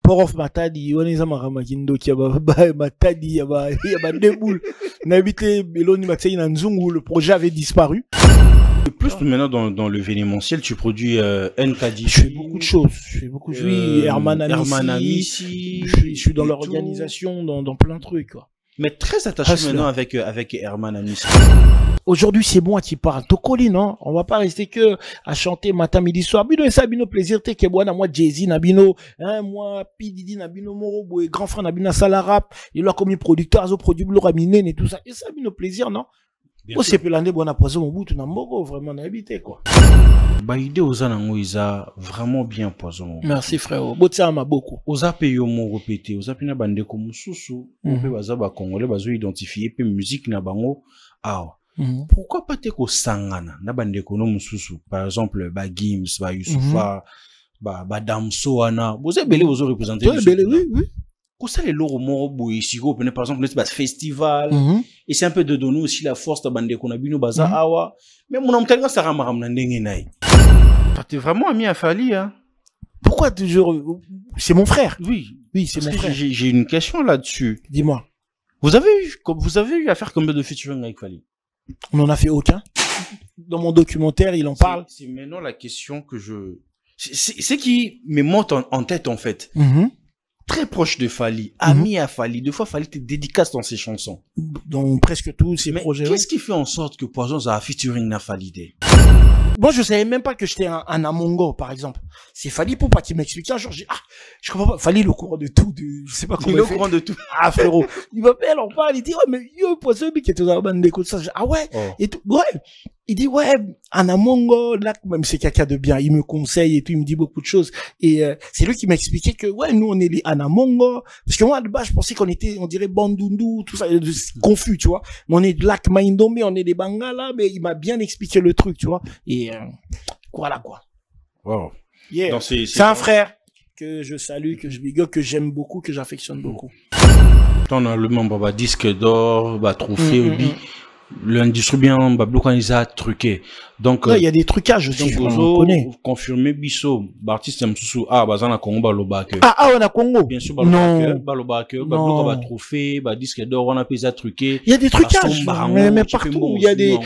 Port of Matadi, on est à Maramakindo, qui a Matadi, il y a deux boules. N'habité Beloni Matei Nanzungu, le projet avait disparu. Plus maintenant dans le vénémentiel, tu produis NKD. Je fais beaucoup de choses. Je fais beaucoup de choses. Oui, Herman Amissi. Je suis dans l'organisation, dans plein de trucs, quoi. Mais très attaché maintenant avec Herman Amissi. Aujourd'hui, c'est moi qui parle. Tokoli, non? On va pas rester que à chanter matin, midi, soir. Bino et ça, bino plaisir, te que moi, Jay-Z, nabino, hein, moi, P. Diddy, nabino, Morobo, et grand frère, nabino, Salarap, il a commis producteur, azo produit, Bloramine, et tout ça. Et ça, bino plaisir, non? Oh, c'est plus l'année, bon, après ça, mon bout, tout n'ambogo, vraiment, n'habité, quoi. Bah, idée aux anango, ils a vraiment bien poison. Merci, frère. Botia m'a beaucoup. Aux apéyo, mon répété, aux apéna bande comme Soussou, on peut bazaba congolais, bazo identifier, puis musique, nabango, ah. Pourquoi pas te ko sangana na bande ko no mususu par exemple ba Gims ba Youssoufa ba Damso ana vous avez belé vous représenter oui ko ça les loro moro boy siko par exemple le festival et c'est un peu de donner aussi la force de bande ko na bino baza awa mais mon amtanga ça ramaram na ndenge nai t'es vraiment ami à Fally hein. Pourquoi toujours c'est mon frère. Oui c'est mon frère. J'ai une question là-dessus. Dis-moi. Vous avez eu à faire combien de featuring avec Fally? On n'en a fait aucun. Dans mon documentaire, il en parle. C'est maintenant la question que c'est qui me monte en tête, en fait. Très proche de Fally, ami à Fally. Deux fois, Fally te dédicace dans ses chansons. Dans presque tous ses projets. Qu'est-ce qui fait en sorte que Poison a featuring na Fally? Moi, je savais même pas que j'étais un Amongo, par exemple. C'est Fally Poupa qui m'expliquait un jour. J'ai je comprends pas. Fally, le courant de tout, je sais pas comment il est au courant de tout. Ah, frérot. Il m'appelle, on parle, il dit, ouais, mais yo, Poison, qui était dans la bande d'écoute, ça. Ah ouais. Et tout, ouais. Il dit, ouais, un Amongo, là, même c'est quelqu'un de bien. Il me conseille et tout, il me dit beaucoup de choses. Et, c'est lui qui m'expliquait que, ouais, nous, on est les Anamongo. Parce que moi, de base, je pensais qu'on était, on dirait Bandundu, tout ça, confus, tu vois. Mais on est de Lac Maindomé, on est des Bangala, mais il m'a bien expliqué le truc, tu vois. Et, voilà, quoi. Wow. Yeah. C'est un frère que je salue, que je big up, que j'aime beaucoup, que j'affectionne beaucoup. On a le membre, disque d'or, trophée, l'industrie bien, bloquant les a truqué. Donc, il y a des trucages aussi, on connaît. Confirmé, Bisso, artiste Msoussou, bazana Congo, balobake. On a Congo. Bien sûr, balobake, bloquant trophée, disque d'or, on a payé truqué. Il y a des trucages, mais partout, il y a des,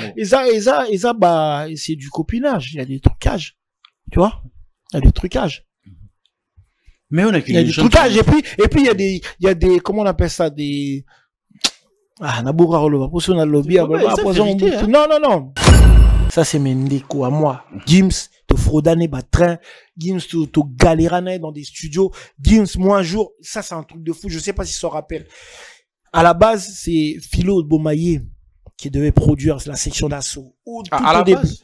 c'est du copinage, il y a des trucages. Tu vois? Il y a des trucages. Mais on a il y a des trucages, et puis il y a des, comment on appelle ça, des, Naboura Rolo, pour ça on a le lobby, non. Ça c'est mes ndeko à moi. Gims, te fraudane train. Gims, te galérane dans des studios. Gims, moi un jour, ça c'est un truc de fou, je sais pas si ça se rappelle. À la base, c'est Philo Bomaye qui devait produire la section d'assaut. À la base?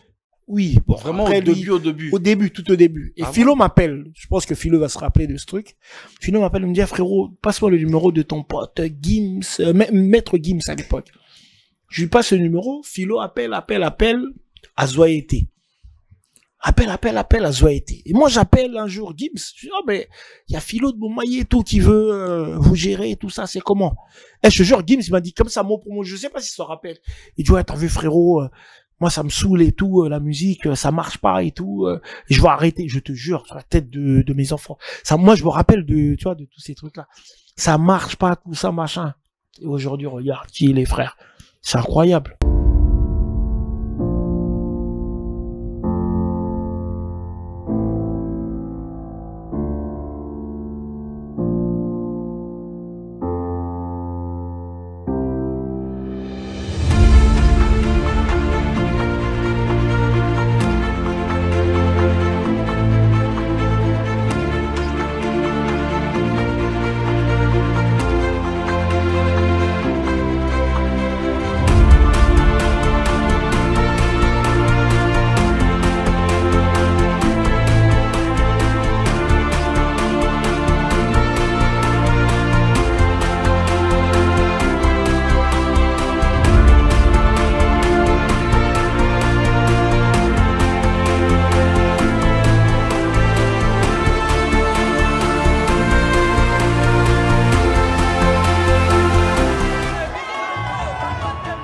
Oui, bon, vraiment au début. Tout au début. Et Philo m'appelle. Je pense que Philo va se rappeler de ce truc. Philo m'appelle, il me dit, frérot, passe-moi le numéro de ton pote Gims, maître Gims à l'époque. Je lui passe le numéro, Philo appelle, à Zoaété. Appelle à Zoaété. Et moi, j'appelle un jour Gims. Je dis, mais, il y a Philo de Bomaye et tout qui veut, vous gérer et tout ça, c'est comment? Et je te jure, Gims m'a dit comme ça, mot pour mot, je sais pas si ça se rappelle. Il dit, ouais, t'as vu, frérot, moi, ça me saoule et tout, la musique, ça marche pas et tout, je vais arrêter, je te jure, sur la tête de mes enfants. Ça, moi, je me rappelle tu vois, de tous ces trucs-là. Ça marche pas, tout ça, machin. Et aujourd'hui, regarde qui est les frères. C'est incroyable.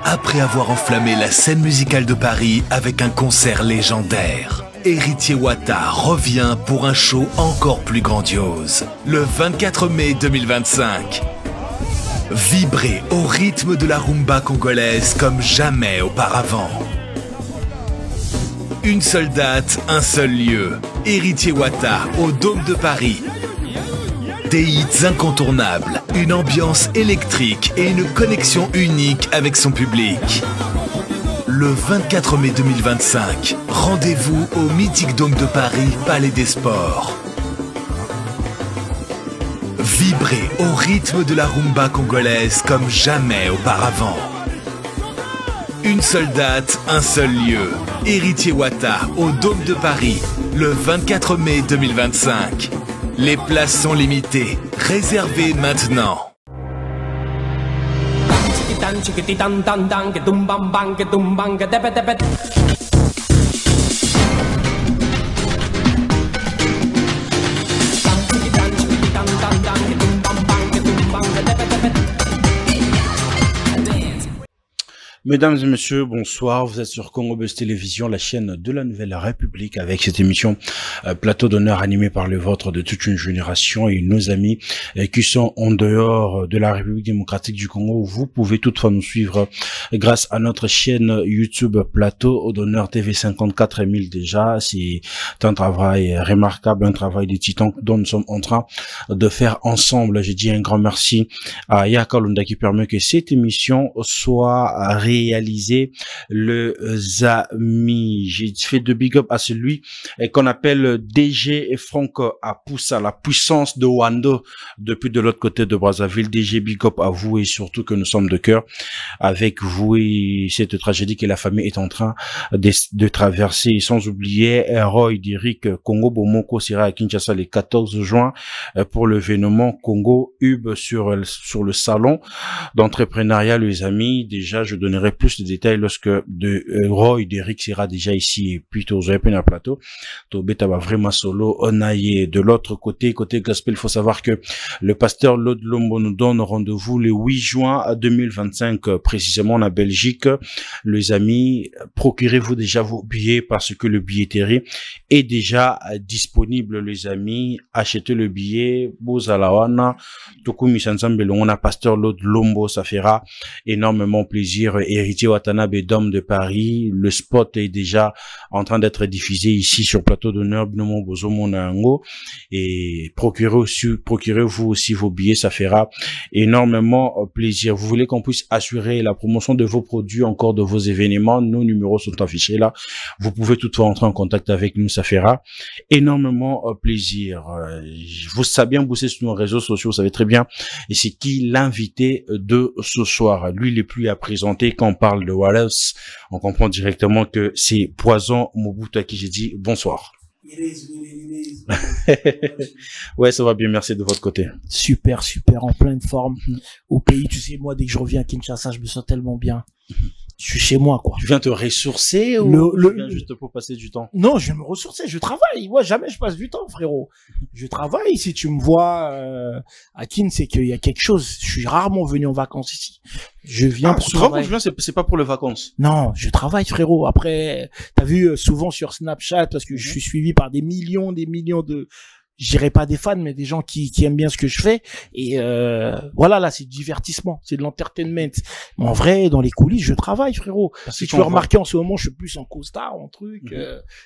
Après avoir enflammé la scène musicale de Paris avec un concert légendaire, Héritier Wata revient pour un show encore plus grandiose. Le 24 mai 2025. Vibrez au rythme de la rumba congolaise comme jamais auparavant. Une seule date, un seul lieu. Héritier Wata au Dôme de Paris. Des hits incontournables, une ambiance électrique et une connexion unique avec son public. Le 24 mai 2025, rendez-vous au mythique Dôme de Paris, Palais des Sports. Vibrez au rythme de la rumba congolaise comme jamais auparavant. Une seule date, un seul lieu. Héritier Wata au Dôme de Paris, le 24 mai 2025. Les places sont limitées. Réservez maintenant. Mesdames et messieurs, bonsoir. Vous êtes sur Congo Buzz Télévision, la chaîne de la Nouvelle République, avec cette émission Plateau d'honneur animée par le vôtre de toute une génération et nos amis qui sont en dehors de la République démocratique du Congo. Vous pouvez toutefois nous suivre grâce à notre chaîne YouTube Plateau d'honneur TV 54 000 déjà. C'est un travail remarquable, un travail de titan dont nous sommes en train de faire ensemble. J'ai dit un grand merci à Yaka Lunda qui permet que cette émission soit réaliser le amis. J'ai fait de big up à celui qu'on appelle DG et Franck Apoussa, la puissance de Wando depuis de l'autre côté de Brazzaville. DG, big up à vous et surtout que nous sommes de cœur avec vous et cette tragédie que la famille est en train de traverser. Sans oublier Roy d'Eric Congo Bomoko sera à Kinshasa le 14 juin pour l'événement Congo Hub sur le salon d'entrepreneuriat, les amis. Déjà, je donnerai plus de détails lorsque Roy d'Eric sera déjà ici, plutôt au Zepena Plateau. Tobeta va vraiment solo. On a de l'autre côté gospel, il faut savoir que le pasteur Lod Lombo nous donne rendez-vous le 8 juin 2025, précisément en Belgique. Les amis, procurez-vous déjà vos billets parce que le billetterie est déjà disponible, les amis. Achetez le billet. Bozalawana, Tokumi Sansambe, on a pasteur Lod Lombo, ça fera énormément plaisir. Héritier Watanabe, Dôme de Paris. Le spot est déjà en train d'être diffusé ici sur Plateau d'honneur Binomo Bozo Monango. Et procurez-vous aussi vos billets, ça fera énormément plaisir. Vous voulez qu'on puisse assurer la promotion de vos produits, encore de vos événements, nos numéros sont affichés là. Vous pouvez toutefois entrer en contact avec nous, ça fera énormément plaisir. Vous savez bien bosser sur nos réseaux sociaux, vous savez très bien. Et c'est qui l'invité de ce soir. Lui, il est plus à présenter. Quand on parle de Wallace, on comprend directement que c'est Poison Mobutu à qui j'ai dit bonsoir. Ouais, ça va bien, merci de votre côté. Super, en pleine forme. Au pays, tu sais, moi, dès que je reviens à Kinshasa, je me sens tellement bien. Je suis chez moi, quoi. Tu viens te ressourcer ou tu viens juste pour passer du temps? Non, je vais me ressourcer, je travaille. Moi, jamais je passe du temps, frérot. Je travaille. Si tu me vois à Kin, c'est qu'il y a quelque chose. Je suis rarement venu en vacances ici. Je viens pour souvent travailler. quand je viens, c'est pas pour les vacances. Non, je travaille, frérot. Après, t'as vu souvent sur Snapchat, parce que je suis suivi par des millions de, je dirais pas des fans, mais des gens qui aiment bien ce que je fais. Et voilà, là, c'est du divertissement, c'est de l'entertainment. Mais en vrai, dans les coulisses, je travaille, frérot. Si tu peux remarquer, en ce moment, je suis plus en costard, en truc.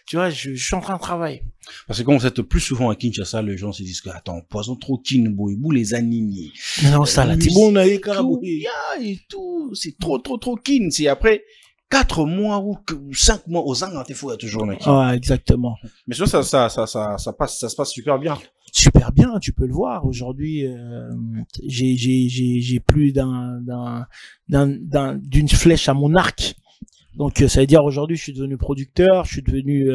Tu vois, je suis en train de travailler. Parce que quand vous êtes plus souvent à Kinshasa, les gens se disent que attends, Poison trop Kinboibou les animés. Non, ça, là, c'est bon, on a et tout, c'est trop Kin. C'est après 4 mois ou 5 mois aux ans, t'es fou, toujours, mec. Ouais, exactement. Mais ça se passe super bien. Super bien, tu peux le voir. Aujourd'hui, j'ai plus d'une flèche à mon arc. Donc, ça veut dire aujourd'hui, je suis devenu producteur, je suis devenu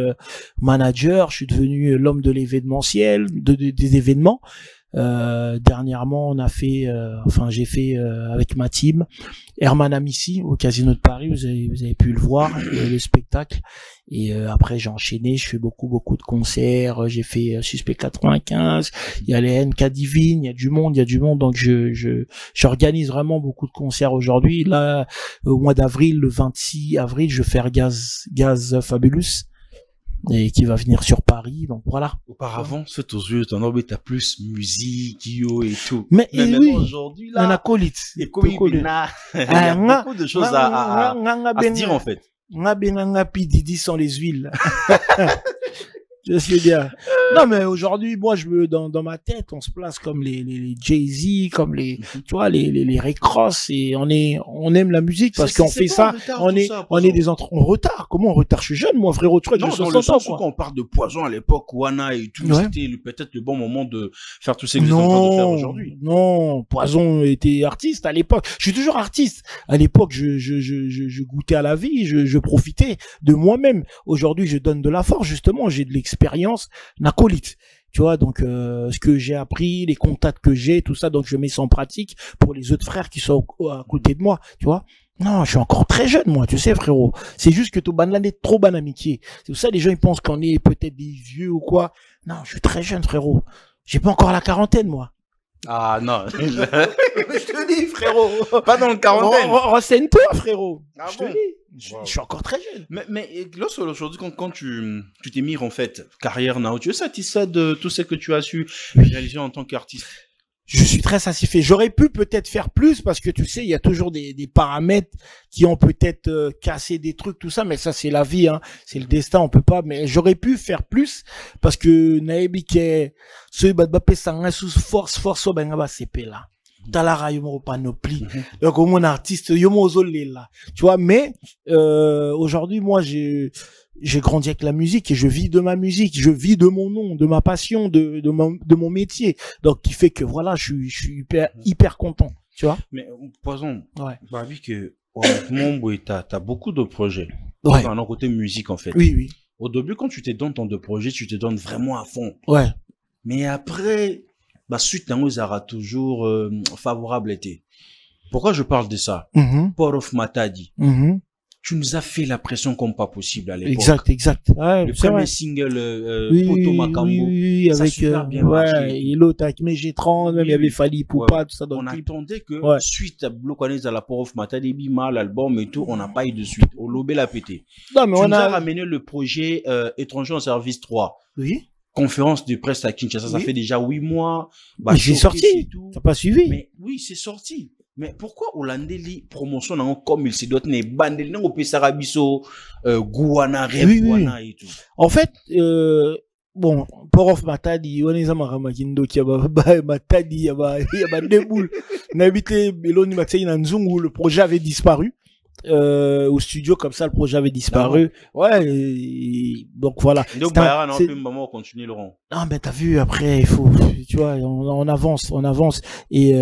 manager, je suis devenu l'homme de l'événementiel, des événements. Dernièrement, on a fait, j'ai fait avec ma team Herman Amissi au Casino de Paris. Vous avez pu le voir, le spectacle. Et après, j'ai enchaîné. Je fais beaucoup de concerts. J'ai fait Suspect 95. Il y a les NK Divine. Il y a du monde. Donc, j'organise vraiment beaucoup de concerts aujourd'hui. Là, au mois d'avril, le 26 avril, je vais faire Gaz Fabulous. et qui va venir sur Paris, donc voilà. Auparavant, c'est aux yeux, t'as plus musique, yo et tout. Mais oui, aujourd'hui, là, on a colite. Et comme il y a beaucoup de choses à se dire, en fait. Didi sans les huiles. Je sais dire. Non, mais aujourd'hui, moi, dans ma tête, on se place comme les Jay-Z, comme tu vois, les Rick Ross, et on aime la musique parce qu'on fait ça, on est en retard. Comment en retard? Je suis jeune, moi, frérot, tu vois, non, dans le sens où quand on parle de Poison à l'époque, Wana et tout, c'était peut-être le bon moment de faire tout ce que vous êtes en train de faire aujourd'hui. Non, Poison était artiste à l'époque. Je suis toujours artiste. À l'époque, je goûtais à la vie, je profitais de moi-même. Aujourd'hui, je donne de la force, justement, j'ai de l'expérience, nacolite. Tu vois, donc ce que j'ai appris, les contacts que j'ai, tout ça, donc je mets ça en pratique pour les autres frères qui sont à côté de moi, tu vois. Non, je suis encore très jeune, moi, tu sais, frérot. C'est juste que ton ban est trop bonne amitié. C'est pour ça les gens ils pensent qu'on est peut-être des vieux ou quoi. Non, je suis très jeune, frérot. J'ai pas encore la quarantaine, moi. Ah non. Je te dis, frérot. Pas dans le quarantaine. Renseigne-toi, frérot. Ah je te dis. Je suis encore très jeune. Mais aujourd'hui, quand tu t'es mis en fait carrière now, tu es satisfait de tout ce que tu as su réaliser en tant qu'artiste? Je suis très satisfait. J'aurais pu peut-être faire plus parce que tu sais, il y a toujours des paramètres qui ont peut-être cassé des trucs, tout ça, mais ça c'est la vie, hein. C'est le destin, on peut pas, mais j'aurais pu faire plus parce que Naebi qui est ce badbapé sanga sous force au bengaba CP là. Talara yomo panoplie. Donc au moins artiste yomo zolé là. Tu vois, mais aujourd'hui moi j'ai grandi avec la musique et je vis de ma musique, je vis de mon nom, de ma passion, de mon métier. Donc, qui fait que voilà, je suis hyper content, tu vois. Mais, Poison, ouais. Bah, vu que, t'as beaucoup de projets. Ouais. Dans côté musique, en fait. Oui, oui. Au début, quand tu te donnes ton de projets, tu te donnes vraiment à fond. Ouais. Mais après, bah, suite, t'en aura toujours, favorable été. Pourquoi je parle de ça? Port of Matadi. Tu nous as fait la pression comme pas possible à l'époque. Exact. Ouais, le premier single, Poto Makambo. Oui, ça avec, super bien marché. Et l'autre avec G30, même il y avait Fali Poupa, tout ça dans on le clip. attendait que, suite à Bloquanes à la Port of Matadi, Bima, l'album et tout, on n'a pas eu de suite. Au Lobé l'a pété. Non, mais tu nous as ramené le projet, Étranger en service 3. Oui. Conférence de presse à Kinshasa, ça fait déjà 8 mois. Bah, c'est sorti. T'as pas suivi? Mais oui, c'est sorti. Mais pourquoi Hollandeli promotion comme il se doit ne bandel n'en peut sarabiso Gouana Rewana et tout. En fait bon Port of Matadi on est à Maramakindo qui a Matadi il y a deux boules n'habité Beloni Maxey Nanzungu le projet avait disparu au studio comme ça le projet avait disparu. Ouais donc voilà. Donc Bayara non plus maman continue Laurent. Non mais t'as vu après il faut tu vois on avance et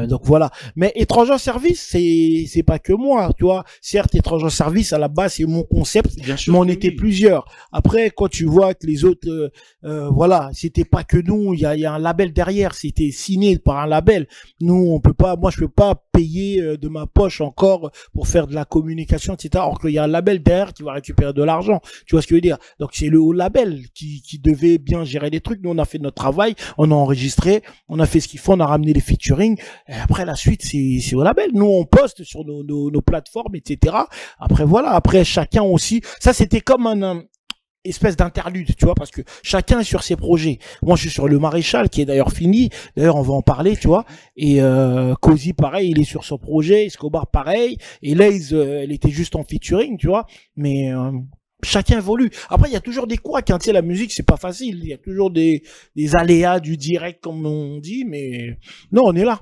donc voilà. Mais Étranger en service c'est pas que moi tu vois. Certes Étranger en service à la base c'est mon concept mais on était plusieurs. Après quand tu vois que les autres voilà c'était pas que nous il y a un label derrière c'était signé par un label. Nous on peut pas moi je peux pas payer de ma poche encore pour faire de la communication etc. Alors qu'il y a un label derrière qui va récupérer de l'argent. Tu vois ce que je veux dire. Donc c'est le haut label qui devait bien gérer des trucs. Nous on a fait notre travail, on a enregistré, on a fait ce qu'il faut, on a ramené les featuring et après la suite c'est au label. Nous on poste sur nos plateformes etc. Après voilà, après chacun aussi, ça c'était comme un espèce d'interlude, tu vois, parce que chacun est sur ses projets. Moi, je suis sur le Maréchal, qui est d'ailleurs fini. D'ailleurs, on va en parler, tu vois. Et Cozy, pareil, il est sur son projet. Escobar, pareil. Et Laze, elle était juste en featuring, tu vois. Mais chacun évolue. Après, il y a toujours des couacs. Hein. Tu sais, la musique, c'est pas facile. Il y a toujours des aléas du direct, comme on dit. Mais non, on est là.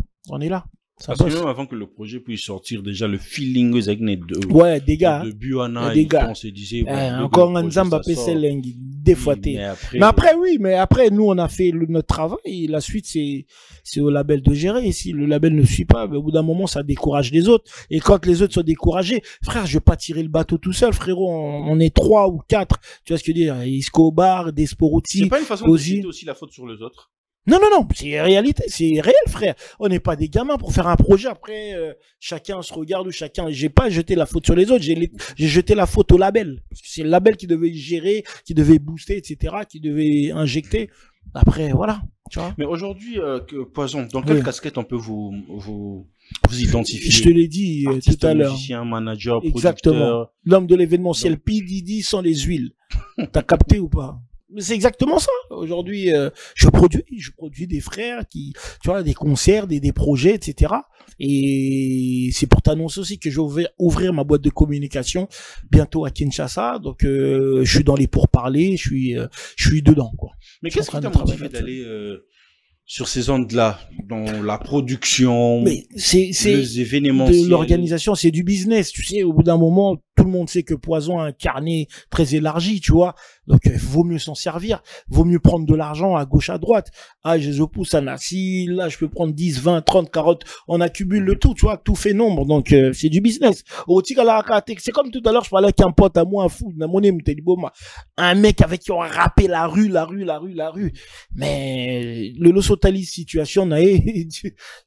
Parce que même avant que le projet puisse sortir, déjà le feeling des gars. De Buana, on se disait. Encore un Zamba Pesselengi, défoîté. Mais après, nous, on a fait notre travail. Et la suite, c'est au label de gérer. Et si le label ne suit pas, au bout d'un moment, ça décourage les autres. Et quand les autres sont découragés, frère, je vais pas tirer le bateau tout seul, frérot. On est 3 ou 4. Tu vois ce que je veux dire? Escobar, Desporuti. C'est pas une façon de jeter aussi la faute sur les autres? Non, c'est réalité, c'est réel, frère. On n'est pas des gamins pour faire un projet. Après, chacun se regarde ou chacun. J'ai pas jeté la faute sur les autres, j'ai jeté la faute au label. Parce que c'est le label qui devait gérer, qui devait booster, etc., qui devait injecter. Après, voilà. Tu vois. Mais aujourd'hui, Poison, dans quelle casquette on peut vous identifier? Je te l'ai dit tout à l'heure. Musicien, manager, exactement. producteur. L'homme de l'événementiel, P. Didi sans les huiles. T'as capté ou pas? C'est exactement ça. Aujourd'hui, je produis des frères qui, tu vois, des concerts, des projets, etc. Et c'est pour t'annoncer aussi que je vais ouvrir ma boîte de communication bientôt à Kinshasa. Donc, je suis dans les pourparlers, je suis dedans, quoi. Mais qu'est-ce qui t'a motivé d'aller sur ces ondes-là, dans la production, les événements, de l'organisation, c'est du business. Tu sais, au bout d'un moment, tout le monde sait que Poison a un carnet très élargi, tu vois. Donc, vaut mieux s'en servir. Vaut mieux prendre de l'argent à gauche, à droite. Ah, je pousse à Nassi. Là, je peux prendre 10, 20, 30, 40. On accumule le tout, tu vois. Tout fait nombre. Donc, c'est du business. C'est comme tout à l'heure, je parlais avec un pote à moi, un fou. Un mec avec qui on rappait la rue. Mais, le Losotali situation, il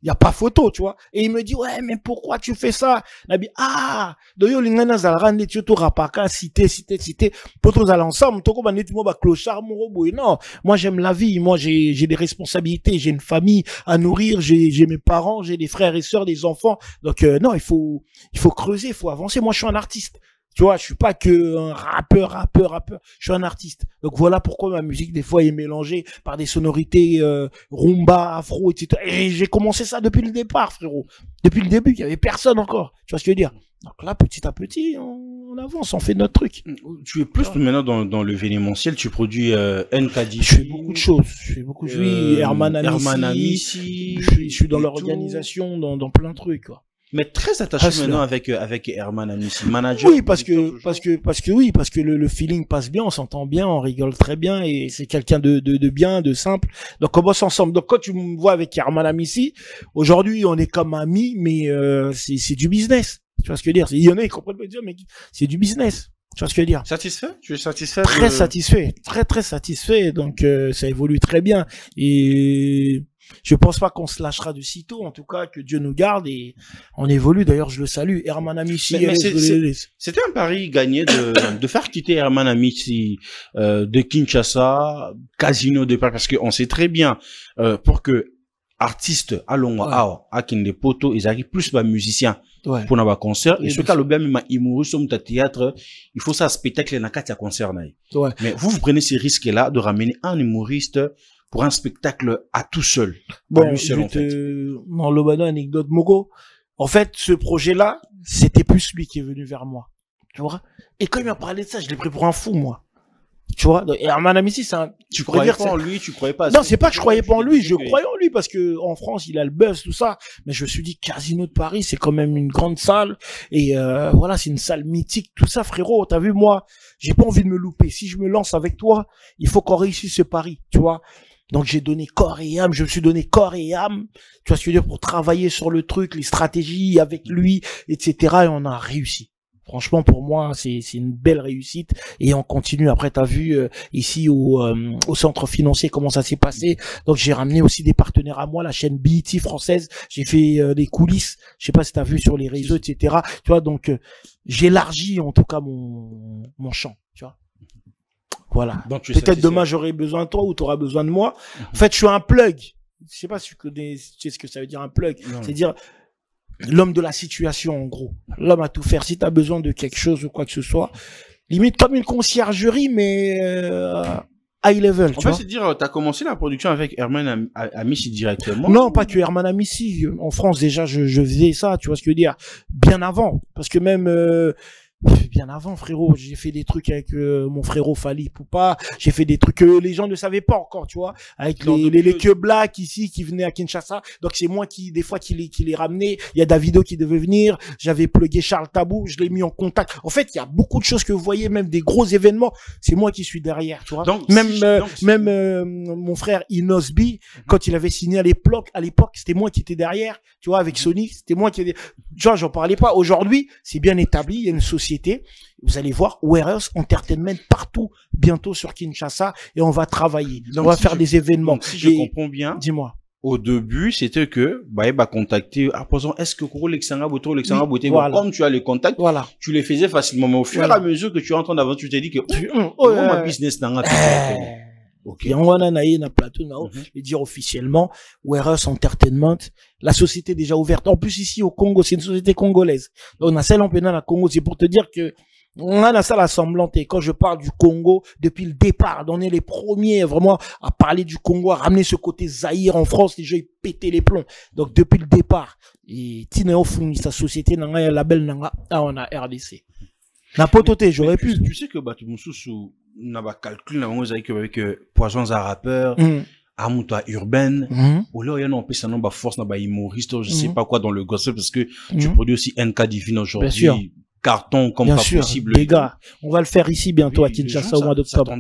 y a pas photo, tu vois. Et il me dit, ouais, mais pourquoi tu fais ça? Nabi, ah, doyo lingana zalrande tioto rapaka, cité. Potros à l'ensemble, toko banetimo ba clochard, morobo. Non, moi j'aime la vie, moi j'ai des responsabilités, j'ai une famille à nourrir, j'ai mes parents, j'ai des frères et sœurs, des enfants. Donc, non, il faut creuser, il faut avancer. Moi, je suis un artiste. Tu vois, je suis pas que un rappeur. Je suis un artiste. Donc voilà pourquoi ma musique, des fois, est mélangée par des sonorités rumba, afro, etc. Et j'ai commencé ça depuis le départ, frérot. Depuis le début, il y avait personne encore. Tu vois ce que je veux dire? Donc là, petit à petit, on avance, on fait notre truc. Tu es plus maintenant dans l'événementiel, tu produis NKD. Je fais beaucoup de choses. Oui, Herman Amissi. Je suis dans l'organisation, dans plein de trucs, quoi. Mais très attaché maintenant avec Herman Amissi, manager. Oui, parce que le feeling passe bien, on s'entend bien, on rigole très bien et c'est quelqu'un de bien, de simple. Donc on bosse ensemble. Donc quand tu me vois avec Herman Amissi, aujourd'hui on est comme amis, mais c'est du business. Tu vois ce que je veux dire? Il y en a qui comprennent pas dire, mais c'est du business. Tu vois ce que je veux dire? Satisfait? Tu es satisfait? Très satisfait. Très satisfait. Donc, ça évolue très bien. Et je pense pas qu'on se lâchera de sitôt. En tout cas, que Dieu nous garde et on évolue. D'ailleurs, je le salue. Herman Amissi. C'était un pari gagné de faire quitter Herman Amissi, de Kinshasa, Casino de Paris, parce qu'on sait très bien, pour que artistes à Kinde Poto, ils arrivent plus bas musiciens. Ouais. Pour un concert et ce cas le bien même humoriste comme théâtre il faut ça spectacle na katia concert naï. Ouais. Mais vous prenez ces risques là de ramener un humoriste pour un spectacle à tout seul. Bon, lui seul, en fait. Non, le anecdote Mogo. En fait, ce projet là, c'était plus lui qui est venu vers moi. Tu vois? Et quand il m'a parlé de ça, je l'ai pris pour un fou, moi. Tu vois, et Herman Amissi, c'est un, tu croyais pas en lui, tu croyais pas. Non, c'est pas que je croyais pas en lui, je croyais en lui parce que en France, il a le buzz, tout ça. Mais je me suis dit, Casino de Paris, c'est quand même une grande salle. Et, voilà, c'est une salle mythique, tout ça, frérot. T'as vu, moi, j'ai pas envie de me louper. Si je me lance avec toi, il faut qu'on réussisse ce pari, tu vois. Donc, j'ai donné corps et âme, je me suis donné corps et âme, tu vois ce que je veux dire, pour travailler sur le truc, les stratégies avec lui, etc. Et on a réussi. Franchement, pour moi, c'est une belle réussite et on continue. Après, t'as vu ici au centre financier comment ça s'est passé. Donc, j'ai ramené aussi des partenaires à moi, la chaîne BET française. J'ai fait des coulisses. Je sais pas si t'as vu sur les réseaux, etc. Tu vois, donc j'élargis en tout cas mon champ. Tu vois. Voilà. Peut-être demain j'aurai besoin de toi ou t'auras besoin de moi. En fait, je suis un plug. Je sais pas si tu sais ce que ça veut dire un plug. C'est dire l'homme de la situation, en gros. L'homme à tout faire. Si tu as besoin de quelque chose ou quoi que ce soit, limite comme une conciergerie, mais high level. En fait, c'est dire, tu as commencé la production avec Herman Amissi directement? Non, pas que Herman Amissi. En France, déjà, je faisais ça, tu vois ce que je veux dire. Bien avant. Parce que même... bien avant, frérot, j'ai fait des trucs avec mon frérot Fali Poupa, j'ai fait des trucs que les gens ne savaient pas encore, tu vois, avec les queues black ici qui venaient à Kinshasa. Donc c'est moi qui des fois qui les ramenais. Il y a Davido qui devait venir, j'avais plugué Charles Tabou, je l'ai mis en contact. En fait, il y a beaucoup de choses que vous voyez, même des gros événements, c'est moi qui suis derrière, tu vois. Donc mon frère Inosbi, quand il avait signé à l'époque, c'était moi qui étais derrière, tu vois, avec Sony, c'était moi qui était, tu vois, j'en parlais pas. Aujourd'hui, c'est bien établi, il y a une société. Vous allez voir Warehouse Entertainment partout bientôt sur Kinshasa et on va travailler. Donc, on va faire des événements. Donc, si je comprends bien, dis-moi. Au début, c'était que bah contacter à présent est-ce que Alexandra Boto voilà. Comme tu as les contacts, voilà. Tu les faisais facilement, mais au fur et à mesure que tu es en train d'avancer, tu t'es dit que ma business OK. Et on a na plateau et dire officiellement Warehouse Entertainment, la société est déjà ouverte. En plus ici au Congo, c'est une société congolaise. Donc on a celle en pénal à Congo, c'est pour te dire que On a ça la semblante. Et quand je parle du Congo, depuis le départ, on est les premiers vraiment à parler du Congo, à ramener ce côté Zaïre en France, les gens ils pétaient les plombs. Donc depuis le départ, et Tineo fournit sa société, nanga un label nanga, on a RDC. Na pototé, j'aurais pu. Tu sais que Batu Moussou, n'a pas calculé, avec Poison à rappeur, Amouta urbaine, ou là, il y a un peu ça, n'a force, n'a pas humoriste, je sais pas quoi dans le gossip, parce que tu produis aussi NK Divine aujourd'hui. Carton comme bien pas sûr, possible. Les gars, on va le faire ici bientôt à Kinshasa au mois d'octobre.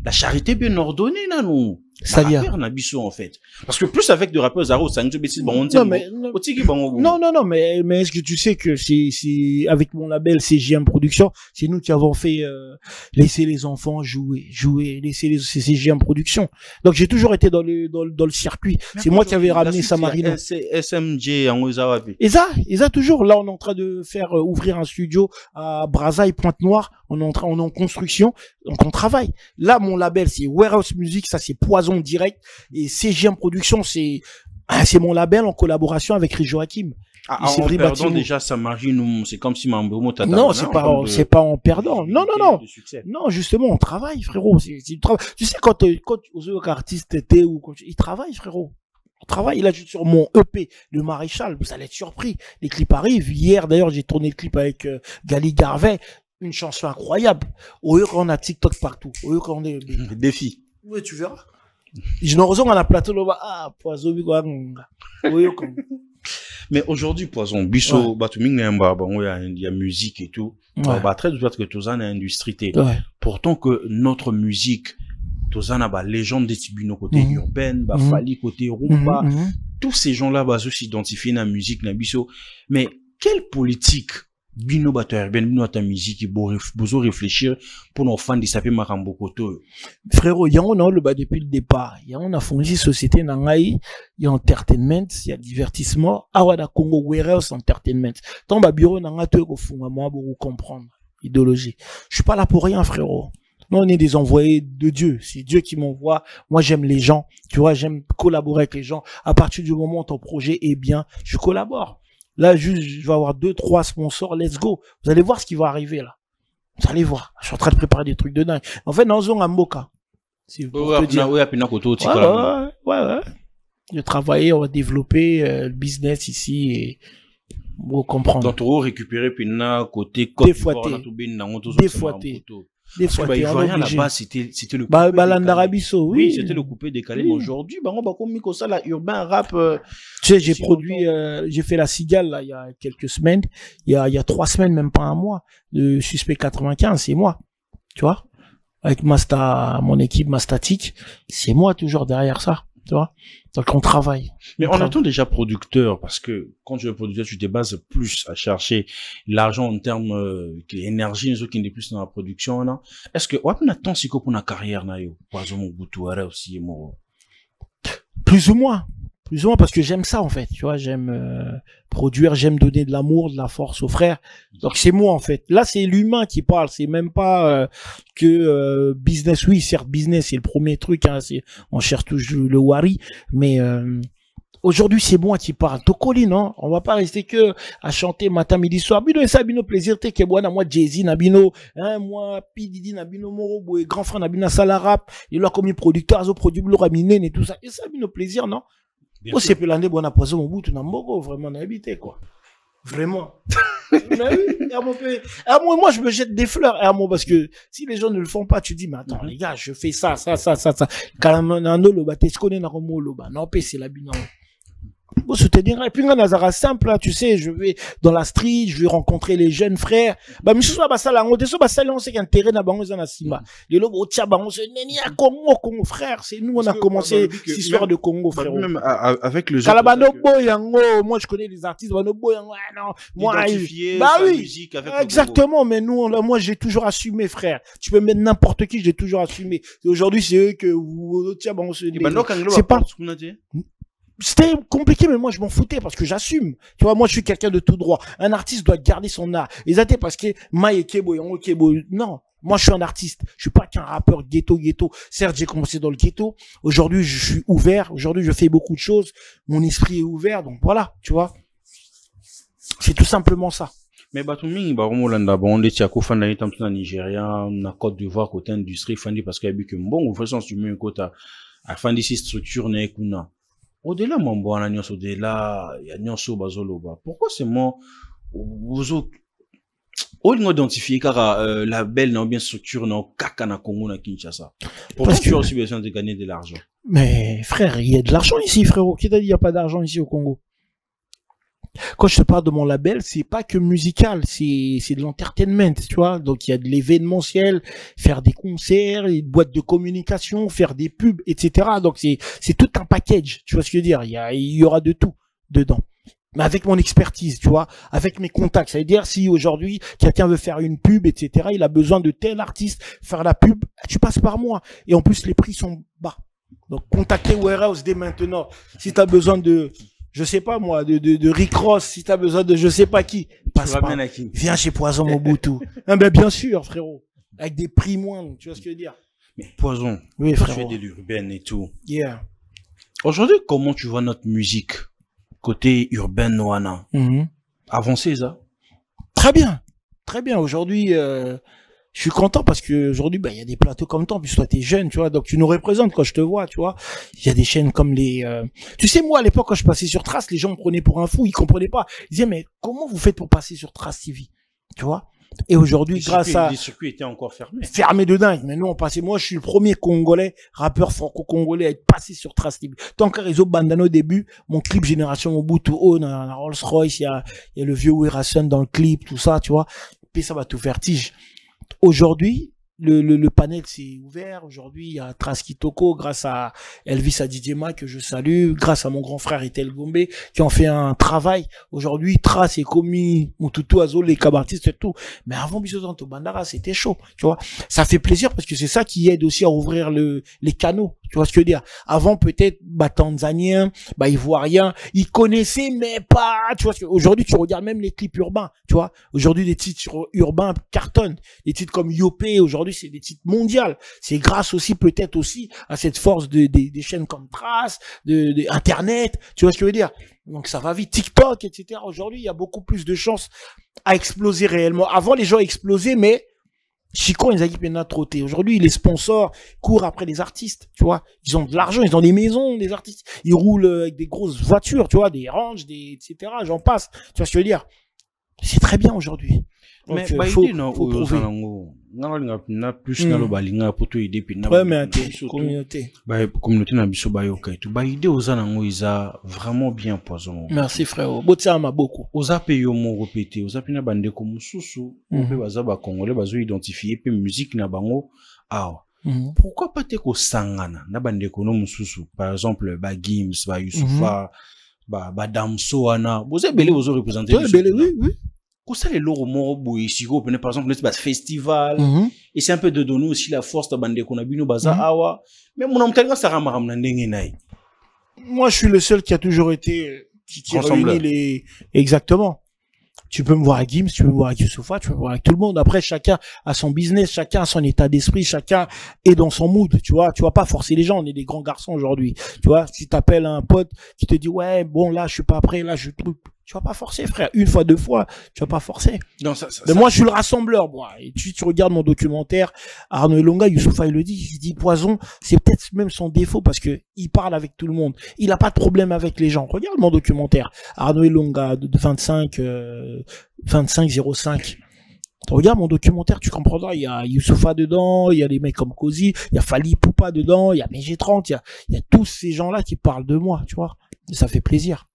La charité bien ordonnée, là, nous. C'est-à-dire en fait. Parce que plus avec des rappeurs Zaro, ça non, mais est-ce que tu sais que c'est avec mon label CGM Production, c'est nous qui avons fait laisser les enfants jouer, laisser les CGM Production. Donc j'ai toujours été dans le circuit. C'est moi qui avais ramené Samarino. SMG en Ozawapi. Et ça toujours là on est en train de faire ouvrir un studio à Braza et Pointe-Noire. On est en construction, donc on travaille. Là mon label c'est Warehouse Music, ça c'est Poison Direct, et CGM Production c'est mon label en collaboration avec Rijo Hakim. En perdant déjà Samarino, c'est comme si Mambo Tata. Non, c'est pas en perdant. Non. Non, justement, on travaille, frérot. Tu sais, quand aux artistes étaient ou quand ils travaillent, frérot. On travaille. Là, je suis sur mon EP, le Maréchal. Vous allez être surpris. Les clips arrivent. Hier, d'ailleurs, j'ai tourné le clip avec Gali Garvey. Une chanson incroyable. Au lieu qu'on a TikTok partout. Au lieu qu'on est défi. Oui, tu verras. Je n'en ressens à la plateau là-bas. Poison, mais aujourd'hui, Poison, Bisso, Batuming, il y a musique et tout. Très de que tout ça, une industrie. Pourtant que notre musique, tout ça, a légende des Tibino côté urbaine, Fali côté rumba. Tous ces gens-là, s'identifient dans la musique, dans Bisso. Mais quelle politique Bino Bateur, Bino ta musique, il faut réfléchir pour nos fans de saper Marambo Koto. Frérot, il y a on a le bas depuis le départ. Il y a on a fondé société Nangaï, il y a entertainment, il y a divertissement. Awada Congo Warehouse Entertainment. Tant ba bureau nanga te ko funga moi pour comprendre idéologie. Je suis pas là pour rien, frérot. Nous on est des envoyés de Dieu. C'est Dieu qui m'envoie. Moi j'aime les gens. Tu vois, j'aime collaborer avec les gens. À partir du moment où ton projet est bien, je collabore. Là, juste, je vais avoir 2-3 sponsors, let's go. Vous allez voir ce qui va arriver, là. Vous allez voir. Je suis en train de préparer des trucs de dingue. En fait, dans un Mboka. Si vous ouais. Je travaille, on va développer le business ici et vous comprendre. Donc, tu vas récupérer Pina côté des fois. Des fois, bah, Ivoirien là-bas, c'était le Balandarabiso, oui, c'était le coupé décalé. Mais aujourd'hui, on va comme ça, là, urbain, rap. Tu sais, j'ai produit, j'ai fait la Cigale, là, il y a quelques semaines. Il y a 3 semaines, même pas un mois. Le Suspect 95, c'est moi. Tu vois? Avec mon équipe Mastatic, c'est moi toujours derrière ça. Tu vois? Donc, on travaille. Mais on attend déjà producteur, parce que quand tu es producteur, tu te bases plus à chercher l'argent en termes d'énergie, les autres qui n'est plus dans la production, là. Est-ce que, on attend si pour la carrière, là, aussi, plus ou moins, parce que j'aime ça, en fait. Tu vois, j'aime produire, j'aime donner de l'amour, de la force aux frères. Donc, c'est moi, en fait. Là, c'est l'humain qui parle. C'est même pas que business. Oui, certes, business, c'est le premier truc. Hein, on cherche toujours le wari. Mais aujourd'hui, c'est moi qui parle. Tokoli, non? On va pas rester que à chanter matin, midi, soir. Bino et ça, bino plaisir. T'es que moi, Jay-Z, nabino, hein, moi, P. Didi, nabino, Moro, et grand frère, nabino, Salarap. Il a comme producteur, ils ont produit Bloraminen et tout ça. Et ça, bino plaisir, non? Oh, c'est plus l'année, bon, on a posé mon bout, on a vraiment, on a habité, quoi. Vraiment. Moi, je me jette des fleurs, parce que si les gens ne le font pas, tu dis, mais attends, les gars, je fais ça. Kalamano, loba, t'es connais, na romo, loba. Non, c'est la bilan. Bon, je te dirais, et puis, un Nazara simple, là, tu sais, je vais dans la street, je vais rencontrer les jeunes frères. Bah, monsieur, on sait qu'un terrain, na bango, na Simba. Les lobes, au tia, bango, c'est Neni, à Congo, frère. C'est nous, on a commencé cette histoire de Congo, frère. Même avec le Kalabano Boyango, moi, je connais les artistes, Bano Boyango, non. Moi, bah oui. Exactement, mais nous, moi, j'ai toujours assumé, frère. Tu peux mettre n'importe qui, j'ai toujours assumé. Aujourd'hui, c'est eux que vous, tiens, bango, c'est pas, c'était compliqué, mais moi, je m'en foutais parce que j'assume. Tu vois, moi, je suis quelqu'un de tout droit. Un artiste doit garder son art. Et ça, parce que Maï Kebo, non. Moi, je suis un artiste. Je suis pas qu'un rappeur ghetto. Certes, j'ai commencé dans le ghetto. Aujourd'hui, je suis ouvert. Aujourd'hui, je fais beaucoup de choses. Mon esprit est ouvert. Donc voilà, tu vois. C'est tout simplement ça. Mais bato mingi ba romolanda ba onde tia ko fanda ni tamtu na Nigeria na Côte d'Ivoire côté industrie fandi parce qu'il y a bu que bon au sens du même côté a fandi si structure na kuna au-delà mambo na nyonso au-delà ya nyonso bazoloba pourquoi c'est moi vous on identifie car la belle n'a bien structure na kaka na Congo na Kinshasa parce que tu as aussi besoin de gagner de l'argent. Mais frère, il y a de l'argent ici, frérot. Qui t'a dit il y a pas d'argent ici au Congo? Quand je te parle de mon label, c'est pas que musical, c'est de l'entertainment, tu vois. Donc il y a de l'événementiel, faire des concerts, des boîtes de communication, faire des pubs, etc. Donc c'est tout un package, tu vois ce que je veux dire. Il y aura de tout dedans. Mais avec mon expertise, tu vois, avec mes contacts. Ça veut dire si aujourd'hui quelqu'un veut faire une pub, etc. Il a besoin de tel artiste faire la pub, tu passes par moi. Et en plus les prix sont bas. Donc contactez Warehouse dès maintenant. Si tu as besoin de je sais pas moi, de Rick Ross, si t'as besoin de je sais pas qui, passe pas. Viens chez Poison Mobutu. Ah ben bien sûr, frérot. Avec des prix moindres, tu vois ce que je veux dire. Mais Poison, oui, frérot. Tu fais de l'urbaine et tout. Yeah. Aujourd'hui, comment tu vois notre musique côté urbaine Noana avancer ça? Très bien. Très bien. Aujourd'hui, je suis content parce que aujourd'hui, bah, il y a des plateaux comme toi. En plus, toi, t'es jeune, tu vois. Donc, tu nous représentes quand je te vois, tu vois. Il y a des chaînes comme les, tu sais, moi, à l'époque, quand je passais sur Trace, les gens me prenaient pour un fou. Ils comprenaient pas. Ils disaient, mais comment vous faites pour passer sur Trace TV? Tu vois? Et aujourd'hui, grâce à... Les circuits étaient encore fermés. Fermés de dingue. Mais nous, on passait, moi, je suis le premier Congolais, rappeur franco-congolais à être passé sur Trace TV. Tant que Réseau Bandano au début, mon clip Génération Mobutu, dans la Rolls-Royce, il y a le vieux Werason dans le clip, tout ça, tu vois. Puis ça va tout vertige. Aujourd'hui, le panel s'est ouvert. Aujourd'hui, il y a Trace Kitoko, grâce à Elvis Adidjema, que je salue, grâce à mon grand frère Etel Gombe, qui ont fait un travail. Aujourd'hui, Trace est commis, Mututu Azol, les cabartistes et tout. Mais avant Bisotanto Bandara, c'était chaud, tu vois. Ça fait plaisir parce que c'est ça qui aide aussi à ouvrir les canaux. Tu vois ce que je veux dire? Avant, peut-être, bah, Tanzanien, bah, Ivoirien, ils connaissaient, mais pas, tu vois. Aujourd'hui, tu regardes même les clips urbains, tu vois. Aujourd'hui, les titres urbains cartonnent. Les titres comme Yopé, aujourd'hui, c'est des titres mondiaux. C'est grâce aussi, peut-être aussi, à cette force des chaînes comme Trace, de Internet. Tu vois ce que je veux dire? Donc, ça va vite. TikTok, etc. Aujourd'hui, il y a beaucoup plus de chances à exploser réellement. Avant, les gens explosaient, mais Chico, ils ont peine à trotter. Aujourd'hui, les sponsors courent après les artistes, tu vois. Ils ont de l'argent, ils ont des maisons, des artistes. Ils roulent avec des grosses voitures, tu vois, des Range, etc. J'en passe. Tu vois ce que je veux dire? C'est très bien aujourd'hui. Mais faut prouver. Na plus na lo balinga poto idée puis na communauté. Ba communauté na biso ba yoka et tout. Ba idée oza nango isa vraiment bien Poison. Merci frère. Botsama beaucoup. Oza pe yo mo répéter, oza pina bande ko mususu, pe baza ba congolais bazo identifier pe musique na bango. Ah. Pourquoi pas te ko sangana na bande ko no mususu par exemple ba Gims, ba Youssoufa, ba Damso ana. Vous avez belé vous représenter. Oui. Pour ça, les loro moro ici, par exemple, le festival, et c'est un peu de donner aussi la force de bande qu'on a bu, baza awa. Mais mon amtalga, ça ramaram n'endengenai. Moi, je suis le seul qui a toujours été, qui réunit les, exactement. Tu peux me voir avec Gims, tu peux me voir avec Youssoufa, tu peux me voir avec tout le monde. Après, chacun a son business, chacun a son état d'esprit, chacun est dans son mood, tu vois. Tu vas pas forcer les gens, on est des grands garçons aujourd'hui. Tu vois, si t'appelles un pote qui te dit, ouais, bon, là, je suis pas prêt, là, tu vas pas forcer, frère. Une fois, deux fois, tu vas pas forcer. Non, mais moi, je suis le rassembleur, moi. Et tu regardes mon documentaire, Arnaud Elonga, Youssoufa, il le dit, il dit, Poison, c'est peut-être même son défaut parce que il parle avec tout le monde. Il a pas de problème avec les gens. Regarde mon documentaire. Arnaud Elonga, de 2505. Regarde mon documentaire, tu comprendras. Il y a Youssoufa dedans, il y a des mecs comme Kozi, il y a Fali Poupa dedans, il y a MG30, il y a tous ces gens-là qui parlent de moi, tu vois. Et ça fait plaisir.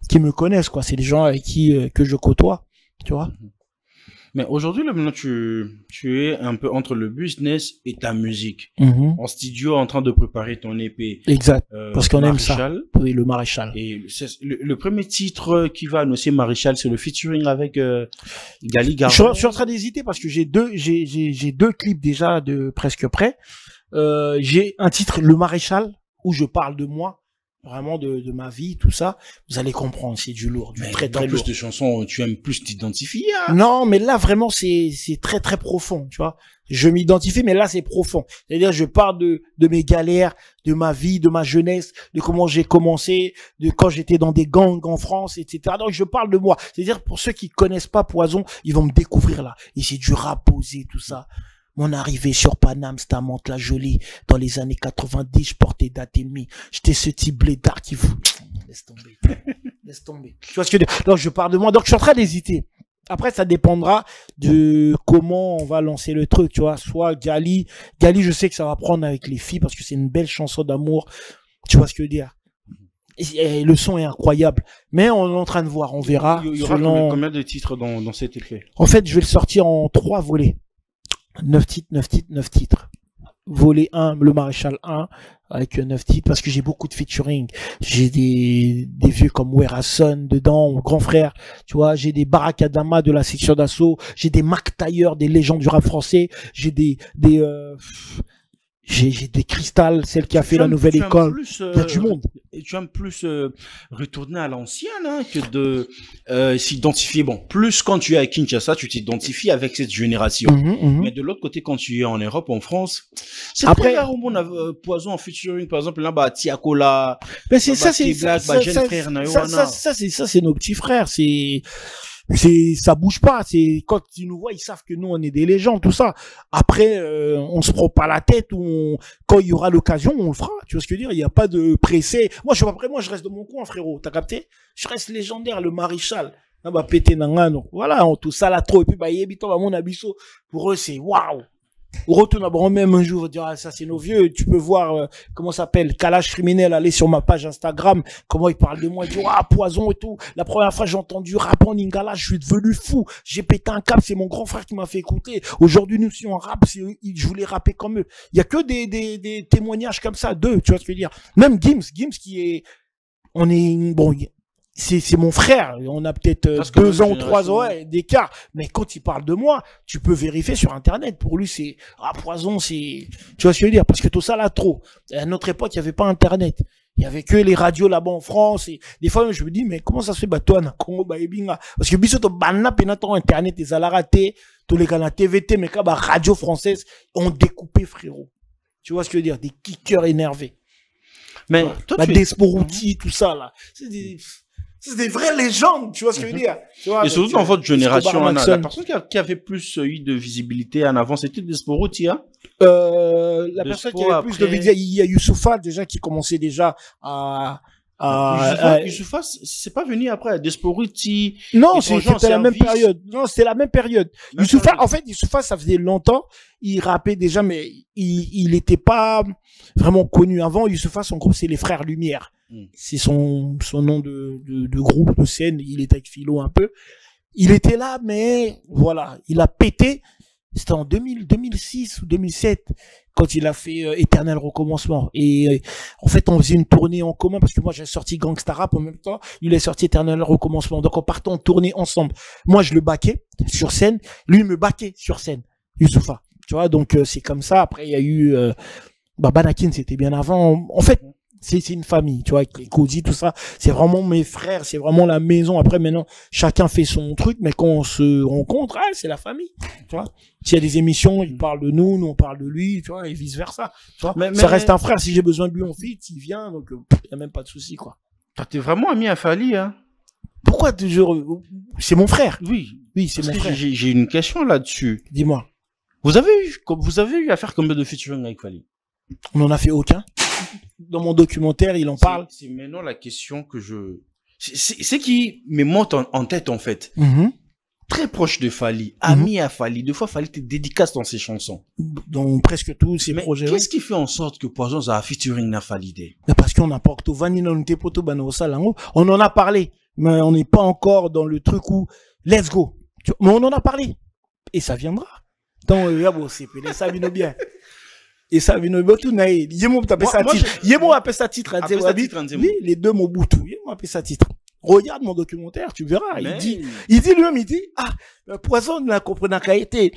Qui me connaissent, quoi. C'est des gens avec qui, que je côtoie, tu vois. Mais aujourd'hui, là, maintenant, tu es un peu entre le business et ta musique. En studio, en train de préparer ton EP. Exact. Parce qu'on aime ça. Oui, le Maréchal. Et le premier titre qui va annoncer Maréchal, c'est le featuring avec, Gali Gardon. Je suis en train d'hésiter parce que j'ai deux clips déjà de presque prêts. J'ai un titre, le Maréchal, où je parle de moi. vraiment de ma vie, tout ça, vous allez comprendre, c'est du lourd, du très dans très lourd. Plus de chansons, tu aimes plus t'identifier, hein? Non, mais là, vraiment, c'est très très profond, tu vois. Je m'identifie, mais là, c'est profond. C'est-à-dire, je parle de mes galères, de ma vie, de ma jeunesse, de comment j'ai commencé, de quand j'étais dans des gangs en France, etc. Donc, je parle de moi. C'est-à-dire, pour ceux qui connaissent pas Poison, ils vont me découvrir là. Et c'est du rap posé, tout ça. Mon arrivée sur Paname, Stamante la Jolie, dans les années 90, je portais d'Atemi. J'étais ce type blédard qui vous... Laisse tomber. Laisse tomber. Tu vois ce que je veux dire? Donc, je parle de moi. Donc, je suis en train d'hésiter. Après, ça dépendra de comment on va lancer le truc, tu vois. Soit Gali, je sais que ça va prendre avec les filles parce que c'est une belle chanson d'amour. Tu vois ce que je veux dire? Et le son est incroyable. Mais on est en train de voir, on verra. Il y aura combien de titres dans cet EP? En fait, je vais le sortir en 3 volets. 9 titres. Volet 1, le Maréchal 1, avec 9 titres, parce que j'ai beaucoup de featuring. J'ai des vieux comme Werason dedans, mon grand frère, tu vois, j'ai des Barakadama de la section d'assaut, j'ai des Mac Taylor, des légendes du rap français, j'ai j'ai des Cristal, celle qui a fait la nouvelle école. Il y a du monde. Tu aimes plus retourner à l'ancienne, hein, que de s'identifier. Bon, plus quand tu es à Kinshasa, tu t'identifies avec cette génération. Mais de l'autre côté, quand tu es en Europe, en France, c'est très rare où on a Poison en featuring, par exemple, là, bah, Tiakola, mais c'est ça, c'est ça, ça, c'est nos petits frères, ça bouge pas, c'est quand ils nous voient, ils savent que nous on est des légendes, tout ça. Après on se prend pas la tête, quand il y aura l'occasion on le fera, tu vois ce que je veux dire. Il y a pas de pressé. Moi je suis pas prêt, moi je reste de mon coin, frérot, t'as capté? Je reste légendaire, le Maréchal. Ah bah pété nangano, voilà, tout ça là trop, et puis bah yébito bah mon abisso, pour eux c'est waouh. On retourne à bon, même un jour, on va dire, ah, ça c'est nos vieux. Tu peux voir, comment ça s'appelle, Kalash Criminel, aller sur ma page Instagram, comment il parle de moi, il dit, ah, Poison et tout. La première fois, j'ai entendu rap en Lingala, je suis devenu fou. J'ai pété un câble, c'est mon grand frère qui m'a fait écouter. Aujourd'hui, nous, si on rappe, je voulais rapper comme eux. Il y a que des témoignages comme ça d'eux, tu vois ce que je veux dire. Même Gims qui est, bon, c'est mon frère, on a peut-être 2 ans ou 3 ans d'écart, mais quand il parle de moi, tu peux vérifier sur internet. Pour lui c'est Poison, c'est, tu vois ce que je veux dire, parce que tout ça là trop. À notre époque, il y avait pas internet. Il y avait que les radios là-bas en France, et des fois je me dis mais comment ça se fait toi na Congo ba ebinga, parce que biso to banna penaton internet des alarate, tous les canaux TVT mais ba radio française ont découpé, frérot. Tu vois ce que je veux dire, des kickers énervés. Mais toi des Sporouti, tout ça là. C'est des vraies légendes, tu vois ce que je veux dire. Tu vois, et surtout dans votre génération, la personne qui avait plus eu de visibilité en avant, c'était Desporuti, hein? La personne qui avait plus de visibilité, il y a Youssoufa déjà qui commençait déjà à Youssoufa, c'est pas venu après Desporuti. Non, c'était la même période. Non, c'était la même période. Youssoufa, en fait, Youssoufa, ça faisait longtemps. Il rappait déjà, mais il était pas vraiment connu avant. Youssoufa, son groupe, c'est les Frères Lumière. C'est son nom de groupe, de scène. Il était avec Philo un peu. Il était là, mais voilà, il a pété. C'était en 2006 ou 2007 quand il a fait Éternel Recommencement. Et en fait, on faisait une tournée en commun parce que moi, j'ai sorti Gangsta Rap en même temps. Il a sorti Éternel Recommencement. Donc, on partait en tournée ensemble. Moi, je le baquais sur scène. Lui, il me baquait sur scène. Youssoufa. Tu vois, donc c'est comme ça. Après, il y a eu Banakin, c'était bien avant. En fait, c'est une famille, tu vois, avec les Cozy, tout ça. C'est vraiment mes frères, c'est vraiment la maison. Après, maintenant, chacun fait son truc, mais quand on se rencontre, c'est la famille, tu vois. S'il y a des émissions, il parle de nous on parle de lui, tu vois, et vice versa. Tu vois. Mais ça reste un frère. Si j'ai besoin de lui, on fit, il vient, donc il y a même pas de souci, quoi. T'es vraiment ami à Fally, hein? Pourquoi toujours? C'est mon frère. Oui, c'est mon frère. J'ai une question là-dessus. Dis-moi. Vous avez eu à faire combien de featuring avec Fally? On n'en a fait aucun. Dans mon documentaire, il en parle. C'est maintenant la question que c'est qui me monte en tête, en fait. Très proche de Fally, ami à Fally. Deux fois, Fally te dédicace dans ses chansons. Dans presque tous ses projets. Qu'est-ce qui fait en sorte que Poison a featuring na Fally? Parce qu'on n'a pas on en a parlé, mais on n'est pas encore dans le truc où let's go. Mais on en a parlé. Et ça viendra. Donc, c'est ça vient bien. Et ça vient bien tout naïf. Yemo appelle ça titre. Yemo appelle ça titre. Oui, les deux Mobutu. Yemo appelle ça titre. Regarde mon documentaire, tu verras. Il dit lui-même, Poison n'a compris n'a qu'à été.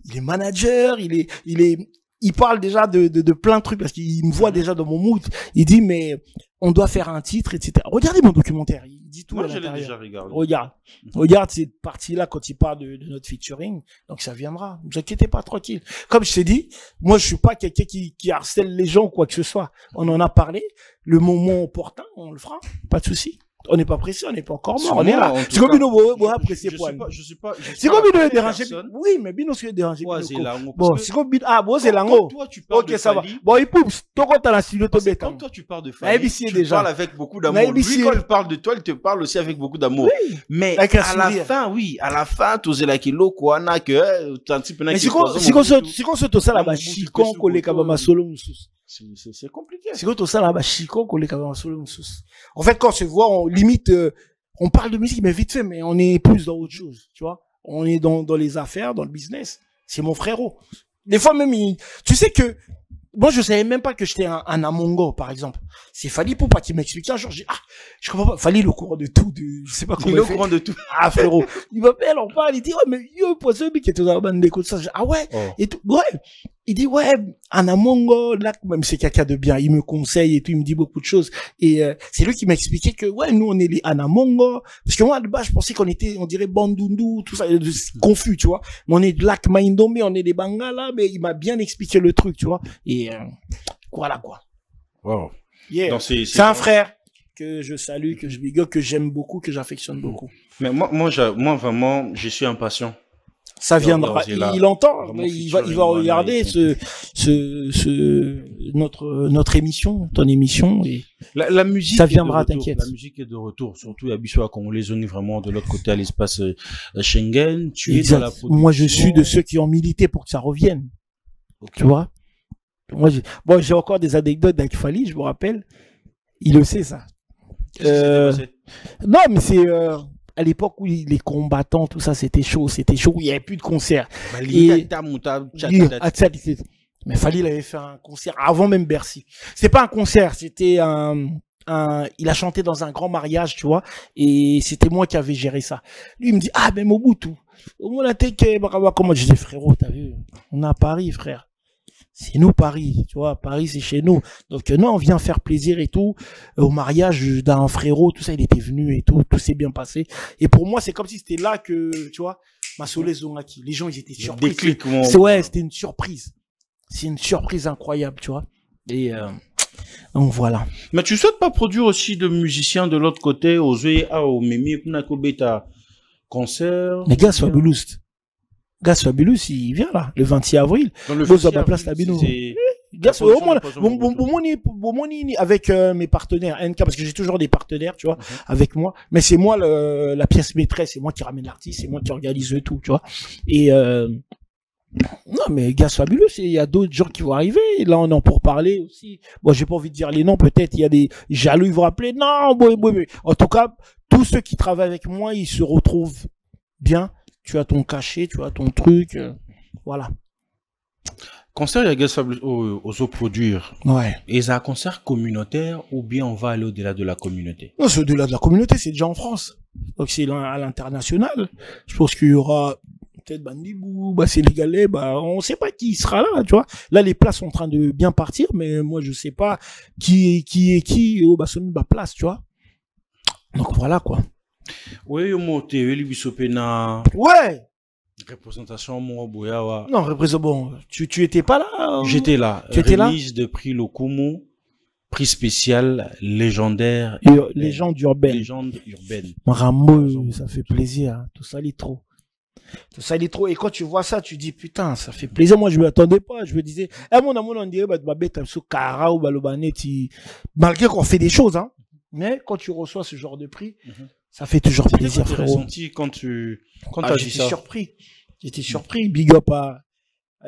Il est manager, il est il parle déjà de plein de trucs parce qu'il me voit déjà dans mon mood. Il dit, mais on doit faire un titre, etc. Regardez mon documentaire. Il dit tout. Moi, à je l'ai l'intérieur. déjà regardé. Regarde cette partie-là quand il parle de notre featuring. Donc, ça viendra. Ne vous inquiétez pas, tranquille. Comme je t'ai dit, moi, je suis pas quelqu'un qui harcèle les gens ou quoi que ce soit. On en a parlé. Le moment opportun, on le fera. Pas de souci. On n'est pas pressé, on n'est pas encore mort, on est là. C'est comme Bino, pressé pour aller. C'est comme Bino est dérangé. Oui, mais Bino c'est dérangé. Bon, c'est comme Bino, bon, c'est l'ango. Ok, ça va. Bon, il pousse. Toi, quand t'as la studio, toi, bête. Quand toi, tu parles de Fali, tu parles avec beaucoup d'amour. Lui, quand il parle de toi, il te parle aussi avec beaucoup d'amour. Mais à la fin, oui, à la fin, tu sais, la kilo, quoi, n'a que, t'as un petit peu, mais si qu'on se tosse là-bas, chicon, collé, kabama, solo, c'est compliqué. C'est quoi ça là-bas, chicon, collé, kabama, solo, en fait, quand on se voit, on limite, on parle de musique, mais vite fait, mais on est plus dans autre chose, tu vois. On est dans les affaires, dans le business. C'est mon frérot. Des fois même, tu sais que, moi, je savais même pas que j'étais un Amongo, par exemple. C'est Fali Poupa qui m'expliquait un jour, je dis, je comprends pas. Fali, le courant de tout, je sais pas comment il est au courant de tout. Ah, frérot. Il m'appelle, on parle, il dit, ouais, mais yo, poisson, qui est dans la bande d'écoute, ça, ah ouais. Et tout, ouais. Il dit, ouais, un Amongo, là, même c'est quelqu'un de bien, il me conseille et tout, il me dit beaucoup de choses. Et, c'est lui qui m'expliquait que, ouais, nous, on est les Anamongo. Parce que moi, de base, je pensais qu'on était, on dirait Bandundu, tout ça, confus, tu vois. Mais on est de Lac Maindomé, on est des Bangala, mais il m'a bien expliqué le truc, tu vois. Et, voilà, quoi. Wow. Yeah. C'est un frère que je salue, que je big up, que j'aime beaucoup, que j'affectionne beaucoup. Mais moi, vraiment, je suis impatient. Ça viendra. Il entend. Il va regarder notre émission, ton émission. Et la musique. Ça viendra, t'inquiète. La musique est de retour. Surtout, à Bissau, quand on les zone vraiment de l'autre côté à l'espace Schengen. Tu es dans la production. Moi, je suis de ceux qui ont milité pour que ça revienne. Okay. Tu vois? Moi, j'ai encore des anecdotes avec Fali, je me rappelle. Il le sait, ça. Non, mais c'est, à l'époque où les combattants, tout ça, c'était chaud, il n'y avait plus de concert. Mais Fali, il avait fait un concert avant même Bercy. C'est pas un concert, c'était il a chanté dans un grand mariage, tu vois, et c'était moi qui avais géré ça. Lui, il me dit, ah, ben Mobutu, au moins, comment je dis, frérot, t'as vu, on est à Paris, frère. C'est nous Paris, tu vois, Paris c'est chez nous. Donc non, on vient faire plaisir et tout. Au mariage d'un frérot, tout ça, il était venu et tout s'est bien passé. Et pour moi, c'est comme si c'était là que, tu vois, Massolé Zongaki, les gens ils étaient surpris. Ouais, c'était une surprise. C'est une surprise incroyable, tu vois. Et donc voilà. Mais tu souhaites pas produire aussi de musiciens de l'autre côté, aux au Mimi, Kunakobeta concert. Les gars, soit Bouloust. Gas Fabulous, il vient là, le 26 avril. Le 26 avril, place Tabino. Gas, au moins, avec mes partenaires, NK, parce que j'ai toujours des partenaires, tu vois, avec moi. Mais c'est moi la pièce maîtresse, c'est moi qui ramène l'artiste, c'est moi qui organise tout, tu vois. Et non, mais Gas Fabulous, il y a d'autres gens qui vont arriver. Là, on en pour parler aussi. Bon, j'ai pas envie de dire les noms, peut-être il y a des jaloux, ils vont rappeler. Non, en tout cas, tous ceux qui travaillent avec moi, ils se retrouvent bien. Tu as ton cachet, tu as ton truc, voilà. Concert, il y a Gas Fabulous aux produire. Ouais. Et c'est un concert communautaire ou bien on va aller au-delà de la communauté? Non, c'est au-delà de la communauté, c'est déjà en France. Donc c'est à l'international. Je pense qu'il y aura peut-être Bandibou, Sénégalais, on sait pas qui sera là, tu vois. Là, les places sont en train de bien partir, mais moi, je sais pas qui est qui au place, tu vois. Donc voilà, quoi. Oui, ouais. Représentation, moi, Boyawa. Non, bon, tu étais pas là? J'étais là. Tu étais là? Remise de prix Lokumu, prix spécial, légendaire. Légende urbaine. Légende urbaine. Rambo, ça fait plaisir. Tout ça, il est trop. Tout ça, il est trop. Et quand tu vois ça, tu dis, putain, ça fait plaisir. Moi, je me attendais pas. Je me disais, mon amour, on dirait, malgré qu'on fait des choses, hein. Mais quand tu reçois ce genre de prix, ça fait toujours plaisir, frérot. Ressenti quand tu as dit ça? J'étais surpris. Big up à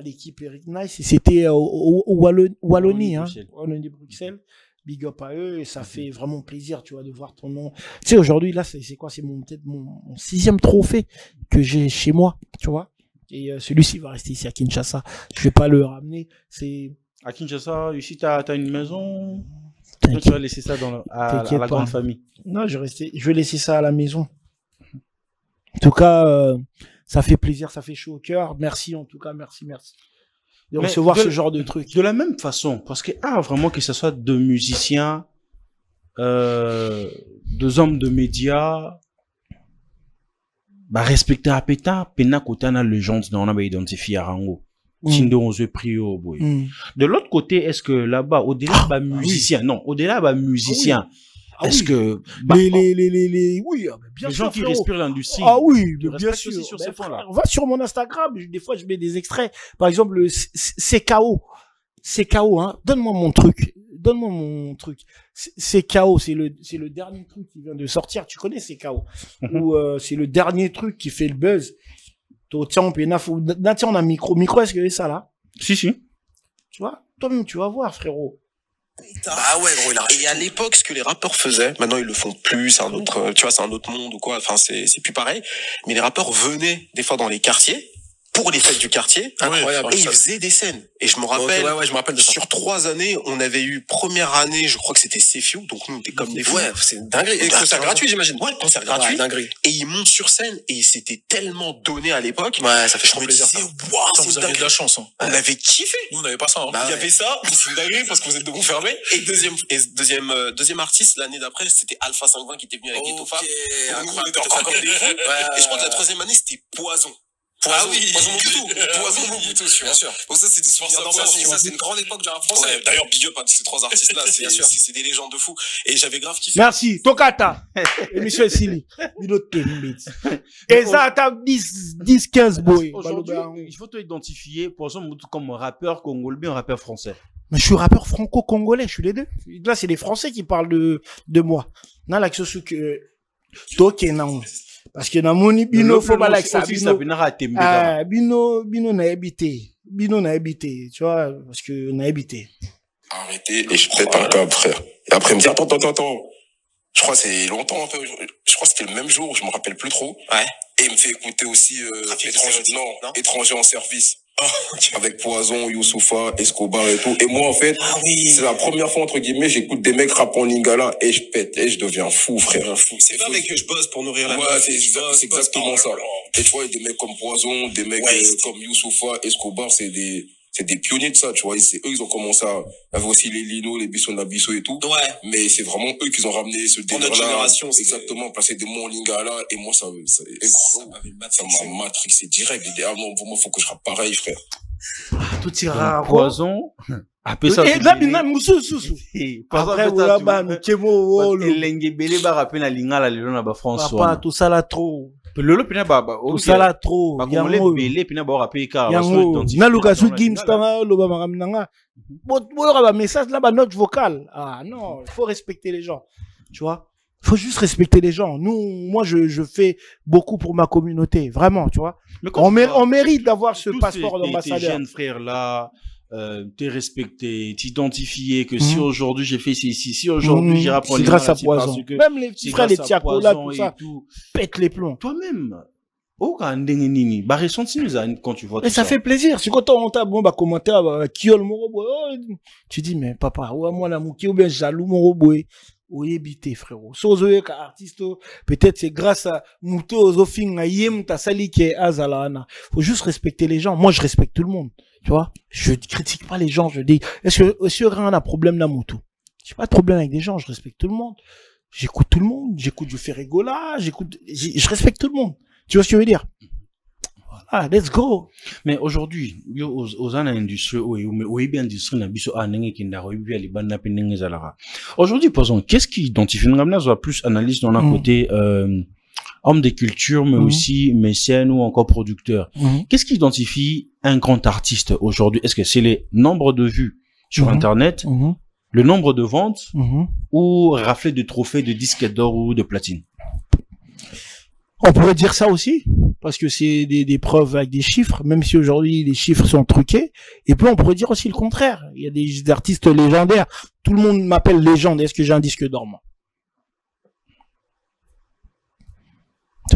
l'équipe Eric Nice. C'était au Wallonie, hein. Wallonie Bruxelles. Big up à eux. Et ça fait vraiment plaisir, tu vois, de voir ton nom. Tu sais, aujourd'hui, là, c'est quoi? C'est peut-être mon 6e trophée que j'ai chez moi, tu vois. Et celui-ci va rester ici à Kinshasa. Je vais pas le ramener. C'est à Kinshasa. Ici, t'as une maison. Tu vas laisser ça à la grande famille? Non, je vais laisser ça à la maison. En tout cas, ça fait plaisir, ça fait chaud au cœur. Merci en tout cas, merci. de recevoir ce genre de truc. De la même façon, parce que, vraiment que ce soit de musiciens, deux hommes de médias, respecter à péta, pena kotana légende, on a identifié à Rango. De l'autre côté, est-ce que là-bas, au-delà musicien, non, au-delà musicien, est-ce que oui, bien les gens qui respirent l'industrie, bien sûr, sur ces points-là. Va sur mon Instagram, des fois je mets des extraits, par exemple le CKO, hein, donne-moi mon truc, CKO, c'est le dernier truc qui vient de sortir, tu connais CKO, ou c'est le dernier truc qui fait le buzz. Tiens, on a micro, est-ce que c'est ça là? Si. Tu vois, toi-même tu vas voir, frérot. Bah ouais, gros, et à l'époque, ce que les rappeurs faisaient, maintenant ils le font plus, c'est un autre, tu vois, c'est un autre monde ou quoi, enfin c'est plus pareil, mais les rappeurs venaient des fois dans les quartiers, pour les fêtes du quartier, incroyable, et ils faisaient des scènes. Et je me rappelle, je me rappelle de ça. Sur 3 années, on avait eu première année, je crois que c'était Cefio, donc nous on était comme des fous. Ouais, c'est une dinguerie. Et concert gratuit, j'imagine. Ouais, concert gratuit. Dinguerie. Et ils montent sur scène, et c'était tellement donné à l'époque. Ouais, ça fait plaisir. Waouh, vous aviez de la chance, hein. On avait kiffé. Nous, on n'avait pas ça, hein. Il y avait ça, c'est une dinguerie parce que vous êtes de vous fermer. Et deuxième artiste, l'année d'après, c'était Alpha 520 qui était venu avec Ghetto Fab. Incroyable. Et je crois que la 3e année, c'était Poison. Poison Mobutu, bien sûr. Bon, ça, c'est une grande époque du rap français. Ouais, d'ailleurs, big up à ces 3 artistes-là, c'est des légendes de fou. Et j'avais grave kiffé. Merci. Tokata. Émission Sili. Et ça, attends 10, 15 boys. Aujourd'hui, il faut te identifier, par exemple, comme rappeur congolais, bien rappeur français. Mais je suis rappeur franco-congolais, je suis les deux. Là, c'est les Français qui parlent de moi. Non, là, ce que, Tokenang. Parce que dans mon bino faut pas like ça bino na habité tu vois parce que on a habité arrêté et je pète un câble frère et après il me dit attends je crois que c'est longtemps un peu je crois que c'était le même jour je me rappelle plus trop et il me fait écouter aussi étranger en service avec Poison, Youssoufa, Escobar et tout. Et moi, en fait, c'est la première fois, entre guillemets, j'écoute des mecs rappant en lingala et je pète et je deviens fou, frère. C'est pas avec que je bosse pour nourrir la c'est exactement ça. Et tu vois, des mecs comme Poison, des mecs comme Youssoufa, Escobar, c'est des pionniers de ça, tu vois. C'est eux, ils ont commencé à avoir aussi les Lino, les Bisson Nabisso et tout. Ouais. Mais c'est vraiment eux qui ont ramené ce délire-là. Notre génération, exactement, placer des mots en lingala. Et moi, ça m'a matrixé direct. J'ai dit, non, moi, faut que je rappe pareil, frère. Tout ira Poison. Après ça. Et là, bina, moussou. Après, voilà, bah, Mikemo, Lengebele, bah, rappelle la lingala, les gens, là, François. Papa, tout ça là, trop. Lolo pina tout ça là trop yango belé pina ba rappeler car na lukasu games tanga loba maramnanga ba message là ba note vocale non il faut respecter les gens tu vois faut juste respecter les gens moi je fais beaucoup pour ma communauté vraiment tu vois on mérite d'avoir ce passeport d'ambassadeur tes jeunes frères là t'es respecté, t'identifier que si aujourd'hui j'ai fait ceci, si aujourd'hui j'ai rappelé grâce à Poison. Même les petits frères, les Tiakola, tout ça, pète les plombs. Toi-même, quand tu vois tout ça. Et ça fait plaisir. Si quand on t'a commenté, Kiol Morobo, tu dis, mais papa, moi la mouki ou bien jaloux Morobo, éviter, frérot. Sozoé, artiste, peut-être c'est grâce à Mouto, Zofing, Ayem, Tassali, qui est Azalana. Faut juste respecter les gens. Moi, je respecte tout le monde. Tu vois, je critique pas les gens, je dis, est-ce que rien n'a problème dans Moutou? J'ai pas de problème avec des gens, je respecte tout le monde. J'écoute tout le monde, j'écoute du Ferregola, je respecte tout le monde. Tu vois ce que je veux dire? Voilà, let's go. Mais aujourd'hui, aux industries, aujourd'hui, par exemple, qu'est-ce qui identifie, nous plus analyse dans un côté, homme de culture, mais aussi mécène ou encore producteur. Qu'est-ce qui identifie un grand artiste aujourd'hui? Est-ce que c'est les nombres de vues sur Internet, le nombre de ventes, ou rafler de trophées de disques d'or ou de platine? On pourrait dire ça aussi, parce que c'est des preuves avec des chiffres, même si aujourd'hui les chiffres sont truqués. Et puis on pourrait dire aussi le contraire. Il y a des artistes légendaires. Tout le monde m'appelle légende. Est-ce que j'ai un disque d'or, moi?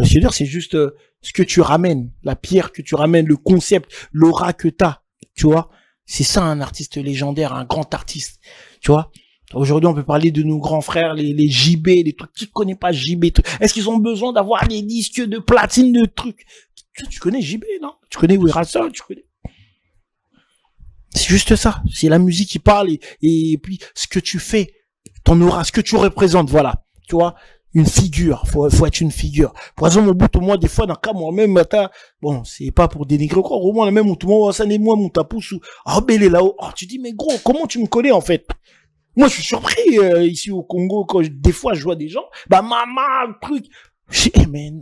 C'est juste ce que tu ramènes, la pierre que tu ramènes, le concept, l'aura que t'as, tu vois. C'est ça un artiste légendaire, un grand artiste, tu vois. Aujourd'hui, on peut parler de nos grands frères, les JB, les trucs. Qui connaît pas JB? Est-ce qu'ils ont besoin d'avoir des disques de platine, de trucs? Tu connais JB, non? Tu connais Werason, tu connais? C'est juste ça. C'est la musique qui parle et puis ce que tu fais, ton aura, ce que tu représentes, voilà. Tu vois, une figure. Faut être une figure. Par exemple, au bout de moi, des fois, dans le cas, moi-même, bon, c'est pas pour dénigrer quoi. Au moins, même, où tout le monde, ça n'est moi, mon tapousse, belé là-haut. Oh, tu dis, mais gros, comment tu me connais, en fait? Moi, je suis surpris, ici au Congo, quand des fois, je vois des gens, maman, truc. Mais,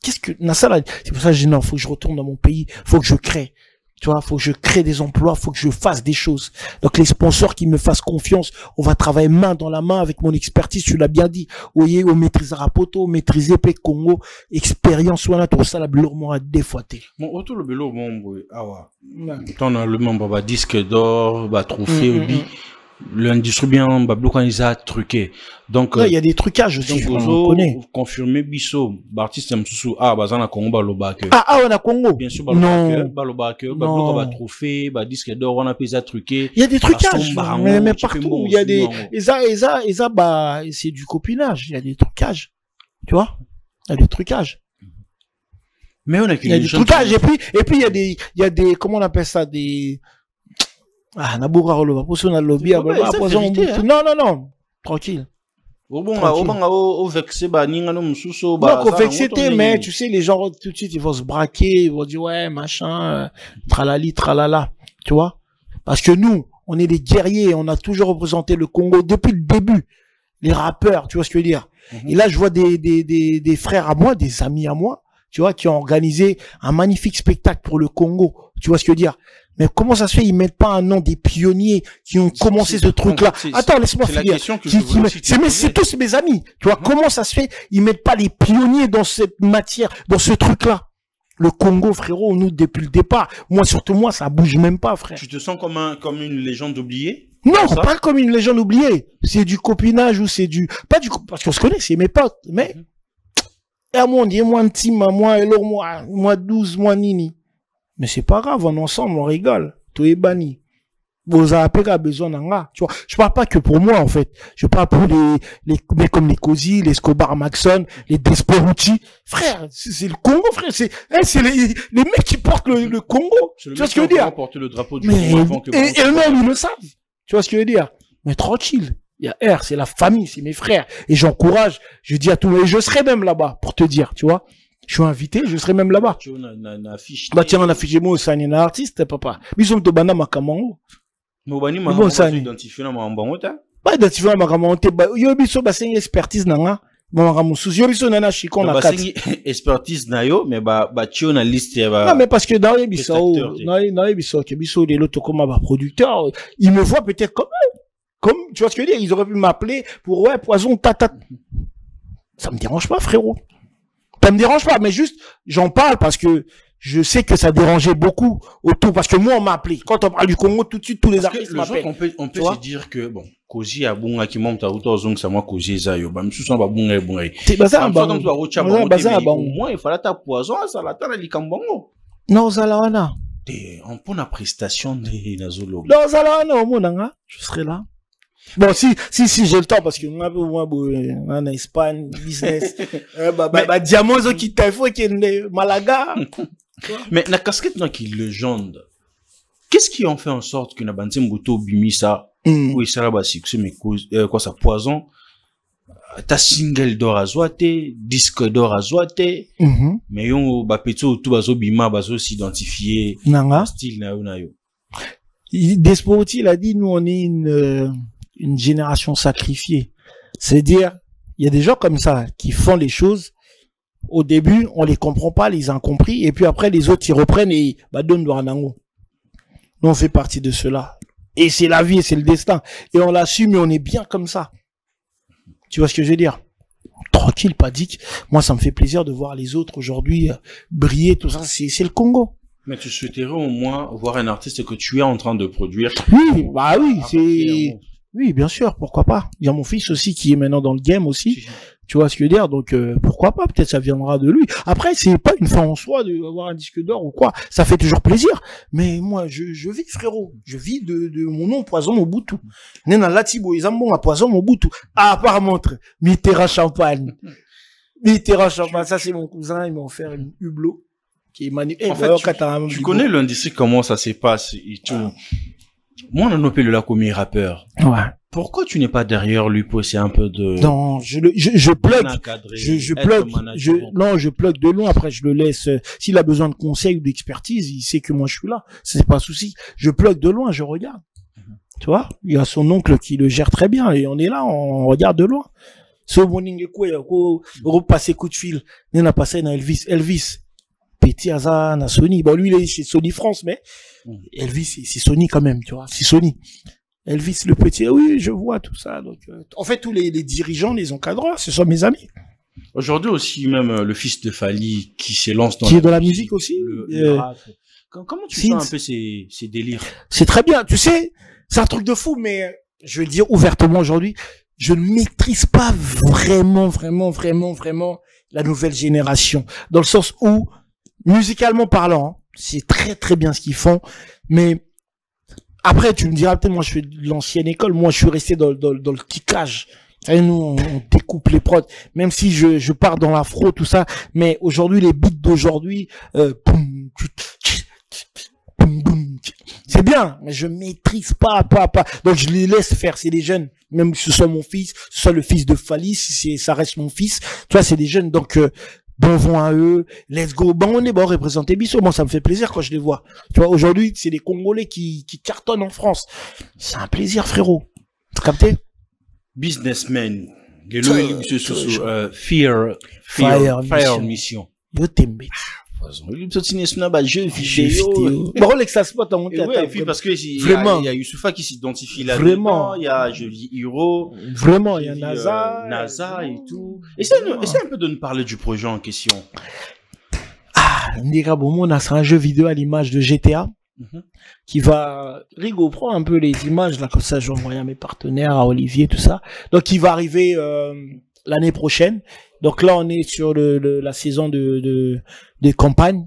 qu'est-ce que, c'est pour ça que je dis, non, faut que je retourne dans mon pays, faut que je crée. Tu vois, faut que je crée des emplois, faut que je fasse des choses. Donc, les sponsors qui me fassent confiance, on va travailler main dans la main avec mon expertise, tu l'as bien dit. Oye, on maîtrise Rapoto, maîtriser P Congo, expérience, voilà, tout ça, la blurement à défoiter. Bon, autour le bélo, bon, on a le membre, disque d'or, trophée, l'industrie bien, bloquant les a truqué. Donc, il y a des trucages aussi, on connaît. Confirmé Bisso, artiste Msoussou, bazana Congo, balobake. On a Congo. Bien sûr, balobake, bloquant trophée, disque d'or, on a pu les truqué. Il y a des trucages, mais partout, il y a des, c'est du copinage, il y a des trucages. Tu vois? Il y a des trucages. Mais on a il y a des trucages, et puis il y a des, comment on appelle ça, des, Naboura Roloba, pour son lobby, non, tranquille. Au vexé, mais tu sais, les gens, tout de suite, ils vont se braquer, ils vont dire, ouais, machin, tralali, tralala, tu vois? Parce que nous, on est des guerriers, on a toujours représenté le Congo depuis le début. Les rappeurs, tu vois ce que je veux dire? Et là, je vois des frères à moi, des amis à moi, tu vois, qui ont organisé un magnifique spectacle pour le Congo. Tu vois ce que je veux dire? Mais comment ça se fait, ils mettent pas un nom des pionniers qui ont commencé ce truc-là? Attends, laisse-moi finir. C'est tous mes amis. Tu vois, comment ça se fait, ils mettent pas les pionniers dans cette matière, dans ce truc-là? Le Congo, frérot, nous, depuis le départ. Moi, surtout moi, ça bouge même pas, frère. Tu te sens comme une légende oubliée? Non, pas comme une légende oubliée. C'est du copinage ou c'est du, parce qu'on se connaît, c'est mes potes, mais, à moi, on dit, moi, team, moi, hello, moi, 12, moi, nini. Mais c'est pas grave, on est ensemble, on rigole. Tout est banni. Vous avez besoin d'un gars. Tu vois, je parle pas que pour moi, en fait. Je parle pour les mecs comme les Cozy, les Escobar Maxon, les Desporucci. Frère, c'est le Congo, frère. C'est les mecs qui portent le Congo. Tu vois ce que je veux dire? Le drapeau du Congo et eux-mêmes, ils le savent. Tu vois ce que je veux dire? Mais tranquille. Il y a R, c'est la famille, c'est mes frères. Et j'encourage, je dis à tout le monde, et je serai même là-bas, pour te dire, tu vois. Je suis invité, je serai même là-bas. Tiens, on a affiché moi, c'est un artiste, papa. Bisous de Bana Makamango. Bon, ça identifié dans mon bon temps. Pas identifié dans mon temps. Yo, biso, c'est une expertise, nanga. Yo, biso, nana, chikon, la carte. Expertise, nayo, mais tu as liste. Non, mais parce que dans les biso, les lotos comme producteur, ils me voient peut-être comme, tu vois ce que je veux dire, ils auraient pu m'appeler pour, ouais, poison, tata. Ça me dérange pas, frérot. Ça me dérange pas, mais juste, j'en parle parce que je sais que ça dérangeait beaucoup autour, parce que moi, on m'a appelé. Quand on parle du Congo, tout de suite, tous les artistes m'appellent. On peut se dire que, bon, Koji a bon, qui monte à hauteur, donc c'est moi, Koji Zayo, bah, monsieur, ça va bon, c'est bazar, au moins, il fallait ta poison, ça la t'a dit Kambongo. Non, Zalawana. On prend la prestation de Nazolo. Non, Zalawana, au monde, je serai là. Bon, si, j'ai le temps, parce que moi, en Espagne, business, diamant, qui t'a fait, qui est Malaga. Mais la casquette, là, qui légende, qu'est-ce qui en fait en sorte que Nabanti Mbuto bimi ça, oui, ça va succès, mais quoi, ça poison, ta single d'or à zoate, disque d'or à zoate, mais yon, peto, tout bazo bima, bazo s'identifier, style na yo. Desporucci, il a dit, nous, on est une génération sacrifiée. C'est-à-dire, il y a des gens comme ça qui font les choses. Au début, on les comprend pas, les incompris, et puis après, les autres, ils reprennent et donnent Douanango. Nous, on fait partie de cela. Et c'est la vie, c'est le destin. Et on l'assume et on est bien comme ça. Tu vois ce que je veux dire? Tranquille, pas dit. Moi, ça me fait plaisir de voir les autres aujourd'hui briller, tout ça. C'est le Congo. Mais tu souhaiterais au moins voir un artiste que tu es en train de produire. Oui, bah oui, c'est... Oui, bien sûr, pourquoi pas. Il y a mon fils aussi qui est maintenant dans le game aussi. Tu vois ce que je veux dire? Donc, pourquoi pas? Peut-être ça viendra de lui. Après, c'est pas une fin en soi d'avoir un disque d'or ou quoi. Ça fait toujours plaisir. Mais moi, je vis, frérot. Je vis de mon nom, Poison Mobutu. Nena Latibo, ils ont à Poison Mobutu. Ah, par montre. Mitterrand Champagne. Mitterrand Champagne. Ça, c'est mon cousin. Ils m'ont offert une hublot. En fait, tu connais l'industrie, comment ça se passe et tout. Moi, on appelle le comme rappeur. Ouais. Pourquoi tu n'es pas derrière lui pour essayer un peu de... Non, je plug. Je plug de loin. Après, je le laisse. S'il a besoin de conseils ou d'expertise, il sait que moi, je suis là. C'est pas un souci. Je plug de loin, je regarde. Tu vois? Il y a son oncle qui le gère très bien et on est là, on regarde de loin. So, morning, repasser coup de fil. On a passé dans Elvis. Petit hasard, na Sony. Bon, lui, il est chez Sony France, mais Elvis, c'est Sony quand même, tu vois. C'est Sony. Elvis, le petit, oui, je vois tout ça. Donc, en fait, tous les dirigeants, les encadreurs, ce sont mes amis. Aujourd'hui aussi, même le fils de Fally qui s'élance dans qui est dans la musique aussi. Le rap. Comment tu sens un peu ces délires? C'est très bien. Tu sais, c'est un truc de fou, mais je vais le dire ouvertement aujourd'hui, je ne maîtrise pas vraiment la nouvelle génération. Dans le sens où, musicalement parlant, c'est très très bien ce qu'ils font, mais après tu me diras peut-être moi je suis de l'ancienne école, moi je suis resté dans le kickage. Nous on découpe les prods, même si je pars dans l'afro tout ça, mais aujourd'hui les beats d'aujourd'hui, c'est bien, mais je maîtrise pas. Donc je les laisse faire, c'est des jeunes, même si ce soit mon fils, ce soit le fils de Fally, si ça reste mon fils, tu vois, c'est des jeunes, donc bon vent à eux, let's go. Bon, on est bon, représenter Bissau. Moi, ça me fait plaisir quand je les vois. Tu vois, aujourd'hui, c'est des Congolais qui cartonnent en France. C'est un plaisir, frérot. Tu capté? Businessman. Fire Mission. Yo t'aime. Jeu vidéo. Bon, l'exasport à monter à table. Et puis parce que il y a Youssoufa qui s'identifie là. Vraiment. Il y a Jolie Hero. Vraiment, il y a NASA. NASA et tout. Essaye un peu de nous parler du projet en question. Ndira Bomona, c'est un jeu vidéo à l'image de GTA. Qui va, Rigo, prends un peu les images là, comme ça je vais envoyer à mes partenaires, à Olivier, tout ça. Donc il va arriver l'année prochaine. Donc là on est sur la saison de campagne.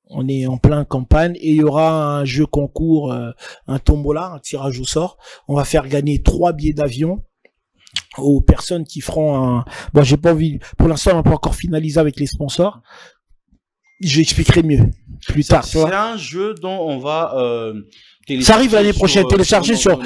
On est en plein campagne et il y aura un jeu concours, un tombola, un tirage au sort. On va faire gagner 3 billets d'avion aux personnes qui feront un... Bon, j'ai pas envie, pour l'instant on n'a pas encore finalisé avec les sponsors. J'expliquerai mieux plus tard. C'est un jeu dont on va ça arrive l'année prochaine, télécharger sur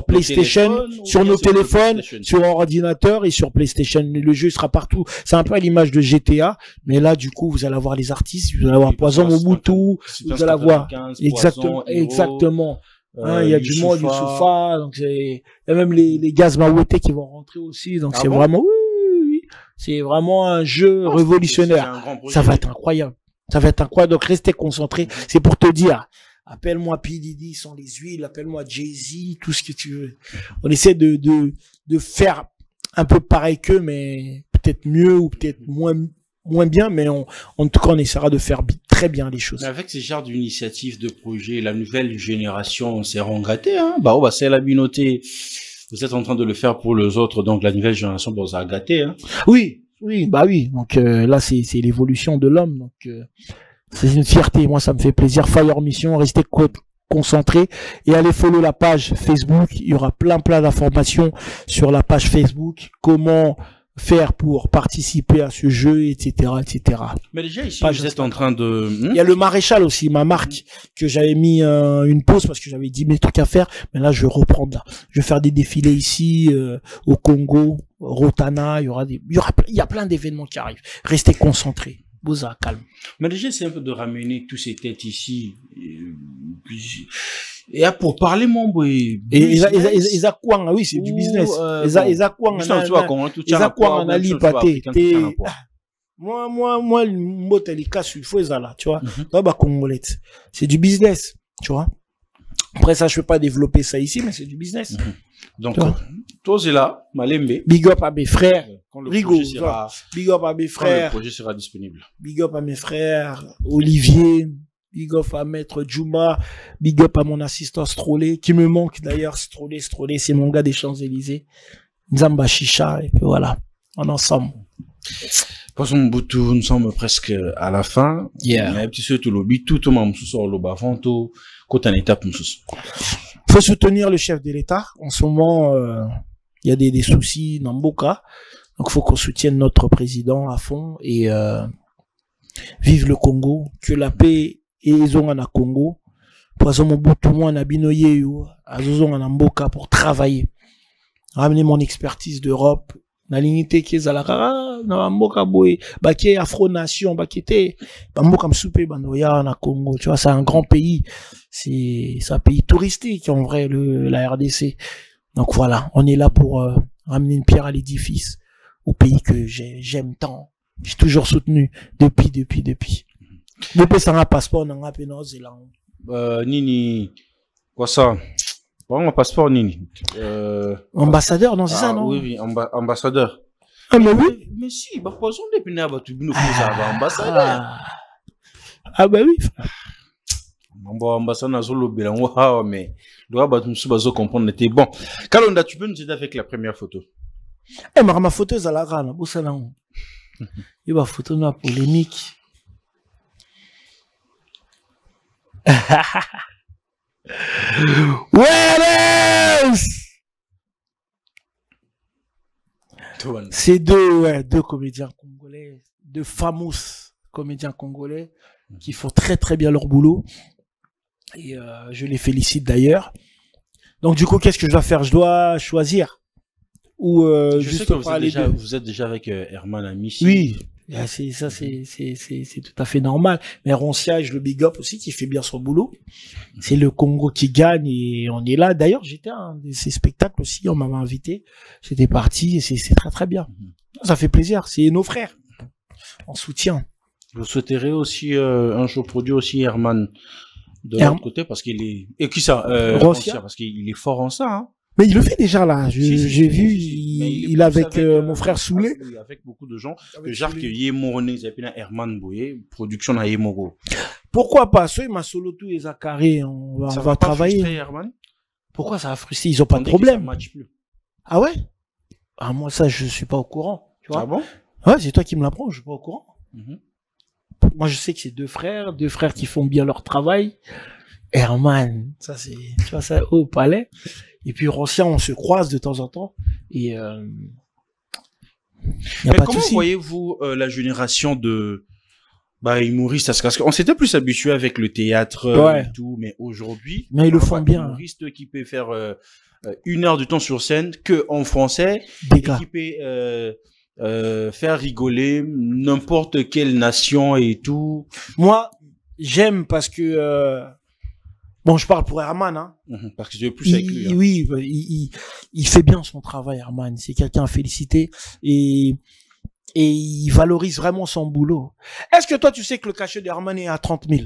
PlayStation, sur nos téléphones, sur ordinateur et sur PlayStation. Le jeu sera partout. C'est un peu à l'image de GTA, mais là du coup vous allez avoir les artistes, vous allez avoir Poison Mobutu, vous allez avoir exactement. Il y a du monde, du Youssoufa, donc il y a même les Gaz Mawete qui vont rentrer aussi, donc c'est vraiment oui, c'est vraiment un jeu révolutionnaire. Ça va être incroyable. Ça va être incroyable. Donc, restez concentrés. C'est pour te dire, appelle-moi P. Diddy sans les huiles, appelle-moi Jay-Z, tout ce que tu veux. On essaie de faire un peu pareil qu'eux, mais peut-être mieux ou peut-être moins bien, mais en tout cas, on essaiera de faire très bien les choses. Mais avec ces genres d'initiatives, de projets, la nouvelle génération s'est gâtée, hein. C'est la communauté. Vous êtes en train de le faire pour les autres, donc la nouvelle génération vous a gâté, hein. Oui. Donc là, c'est l'évolution de l'homme. Donc c'est une fierté. Moi, ça me fait plaisir. Fire Mission, restez concentrés et allez follow la page Facebook. Il y aura plein d'informations sur la page Facebook. Comment faire pour participer à ce jeu, etc. Mais déjà ici, vous êtes en train de... Il y a le Maréchal aussi, ma marque, que j'avais mis une pause parce que j'avais 10 000 trucs à faire. Mais là, je vais reprendre là. Je vais faire des défilés ici, au Congo, Rotana. Il y a plein d'événements qui arrivent. Restez concentrés. Bouza, calme. Mais déjà, c'est un peu de ramener tous ces têtes ici. Et pour parler, mon boy. Et Ezakwang, oui, c'est du business. Ezakwang, moi, Mbotelika, il faut ça, tu vois. C'est du business, tu vois. Après ça, je peux pas développer ça ici, mais c'est du business. Donc, toi, c'est là, Malembe. Big up à mes frères. Rigo, big up à mes frères. Quand le projet sera disponible. Big up à mes frères. Olivier. Big up à Maître Djouma. Big up à mon assistant Strolé, qui me manque d'ailleurs. Strolé, c'est mon gars des Champs-Élysées. Nzamba Chicha, et puis voilà. On est ensemble. Passons Mobutu, nous sommes presque à la fin. Yeah. Mais un petit peu tout le tout le monde sort le bas tout quand on étape faut soutenir le chef de l'État. En ce moment, il y a des soucis dans Mboka. Donc, faut qu'on soutienne notre président à fond et Vive le Congo, que la paix est en Congo. Poison Mobutu mwana bino yeyo, azozo en mboka pour travailler. Ramener mon expertise d'Europe. Na lignité qui est à la na mboka boy, baké Afro Nation, bakité, mboka msoupé banoya na Congo. Tu vois, c'est un grand pays. C'est un pays touristique en vrai, la RDC. Donc voilà, on est là pour ramener une pierre à l'édifice au pays que j'aime tant. J'ai toujours soutenu depuis. Depuis ça un passeport dans la Nouvelle-Zélande. Nini, quoi ça? Bon, un passeport Nini. Ambassadeur, non, c'est ça, non? Oui, ambassadeur. Ah, mais oui. Mais si, bah, poison depuis n'aba tu nous ambassadeur. Ah, bah oui. Bon, ambassadeur Zolo Belango, mais doit battre nous bazo comprendre n'était bon. Kalonda, tu peux nous aider avec la première photo? Eh, ma photo est à la rana, où ça là? Il y a une photo de polémique. C'est deux comédiens congolais, deux fameux comédiens congolais qui font très très bien leur boulot. Et je les félicite d'ailleurs. Donc du coup, qu'est-ce que je dois faire? Je dois choisir ou juste parler de... Vous êtes déjà avec Herman Amici. Oui. C'est tout à fait normal. Mais Roncia, je le big up aussi, qui fait bien son boulot. C'est le Congo qui gagne et on est là. D'ailleurs, j'étais à un de ces spectacles aussi, on m'avait invité. J'étais parti et c'est très très bien. Ça fait plaisir. C'est nos frères. On soutient. Vous souhaiterez aussi un show produit aussi Herman de l'autre côté parce qu'il est... Et qui ça Roncia, parce qu'il est fort en ça, hein. Mais il le fait déjà là. J'ai vu, il est avec mon frère Soulé. Avec beaucoup de gens. Genre que Yemorone, ils appellent Herman Boye, production à Yemoro. Pourquoi pas? Soit ma solo tout et Zacharie, on va travailler. Herman? Pourquoi ça va frustrer? Ils ont pas de problème. Ah ouais? Ah, moi, ça, je suis pas au courant. Tu vois? Ah bon? Ouais, c'est toi qui me l'apprends, je suis pas au courant. Moi, je sais que c'est deux frères qui font bien leur travail. Herman, ça c'est, tu vois, ça au palais. Et puis Roncia, on se croise de temps en temps. Et comment voyez-vous la génération de humoristes? Parce qu'on s'était plus habitué avec le théâtre et tout, mais aujourd'hui, mais ils le font bien. Humoriste qui peut faire 1 heure de temps sur scène que en français, et qui peut faire rigoler n'importe quelle nation et tout. Moi, j'aime parce que bon, je parle pour Herman, hein. Parce que je veux plus avec lui. Hein. Oui, il fait bien son travail, Herman. C'est quelqu'un à féliciter et il valorise vraiment son boulot. Est-ce que toi, tu sais que le cachet d'Herman est à 30 000?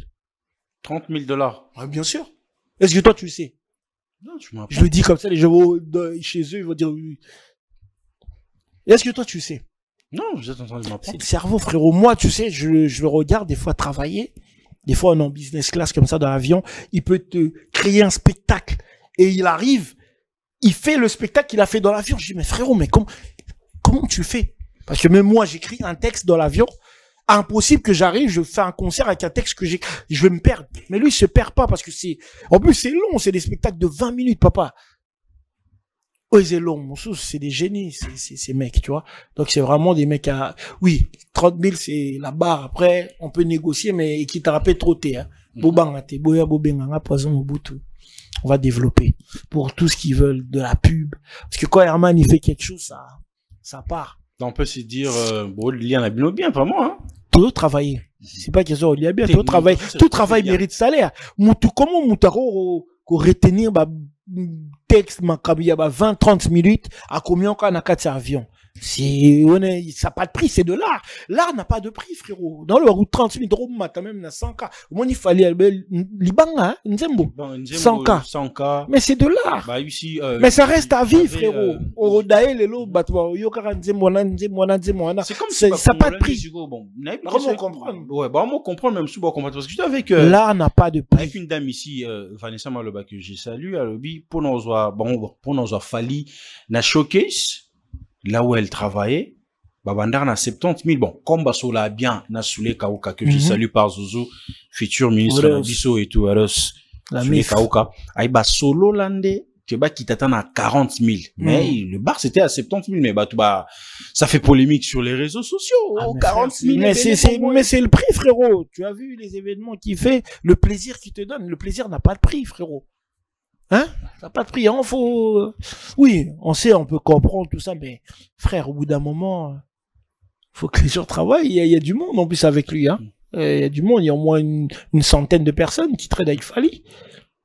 30 000 $. Ouais, bien sûr. Est-ce que toi, tu le sais? Non, tu m'as pas. Je le dis comme ça, les gens chez eux, ils vont dire oui. Est-ce que toi, tu le sais? Non, vous êtes en train de m'apprendre. C'est le cerveau, frérot. Moi, tu sais, je le regarde des fois travailler. Des fois, on est en business class comme ça dans l'avion. Il peut te créer un spectacle. Et il arrive, il fait le spectacle qu'il a fait dans l'avion. Je dis, mais frérot, mais comment tu fais? Parce que même moi, j'écris un texte dans l'avion. Impossible que j'arrive, je fais un concert avec un texte que je vais me perdre. Mais lui, il se perd pas parce que en plus, c'est long. C'est des spectacles de 20 minutes, papa. Oh, c'est long. Mon sous, c'est des génies, ces mecs, tu vois. Donc, c'est vraiment des mecs oui, 30 000, c'est la barre. Après, on peut négocier, mais qui t'a rappelé trop t'es, hein. On va développer pour tous qui veulent de la pub. Parce que quand Herman, il fait quelque chose, ça part. On peut se dire, il y en a bien, pas moi, hein. Tout travailler. C'est pas qu'ils ont, il y a bien, tout travail mérite salaire. Comment Moutaro, retenir, texte, il y a 20-30 minutes, à combien on a 4 avions? Ça n'a pas de prix, c'est de l'art. L'art n'a pas de prix, frérot. Dans le route 30 000 €, t'as même 100K. Au moins, il fallait, Libanga, Nzembo. 100K. Mais c'est de l'art. Ici, mais ça reste à vie, frérot. C'est comme ça n'a pas de prix. Comment comprendre? Ouais, on comprend même sous comprendre. Parce que j'étais avec, l'art n'a pas de prix. Avec une dame ici, Vanessa Maloba, que j'ai salué à l'obby, pour nous avoir fallu, na showcase, là où elle travaillait, babandar na 70 000. Bon, comme Basola bien, na Soulé Kaouka, que je salue par Zouzou, futur ministre de Bisso et tout, Soulé Kaouka. Aïba solo lande, tu es qui t'attend à 40 000. Mais le bar, c'était à 70 000. Mais ça fait polémique sur les réseaux sociaux. 40 000. Mais c'est le prix, frérot. Tu as vu les événements qu'il fait, le plaisir qu'il te donne. Le plaisir n'a pas de prix, frérot. Hein? Ça n'a pas de prix. Hein? Oui, on sait, on peut comprendre tout ça, mais frère, au bout d'un moment, faut que les gens travaillent. Il y a du monde en plus avec lui, hein. Il y a du monde. Il y a au moins une centaine de personnes qui traînent avec Fally.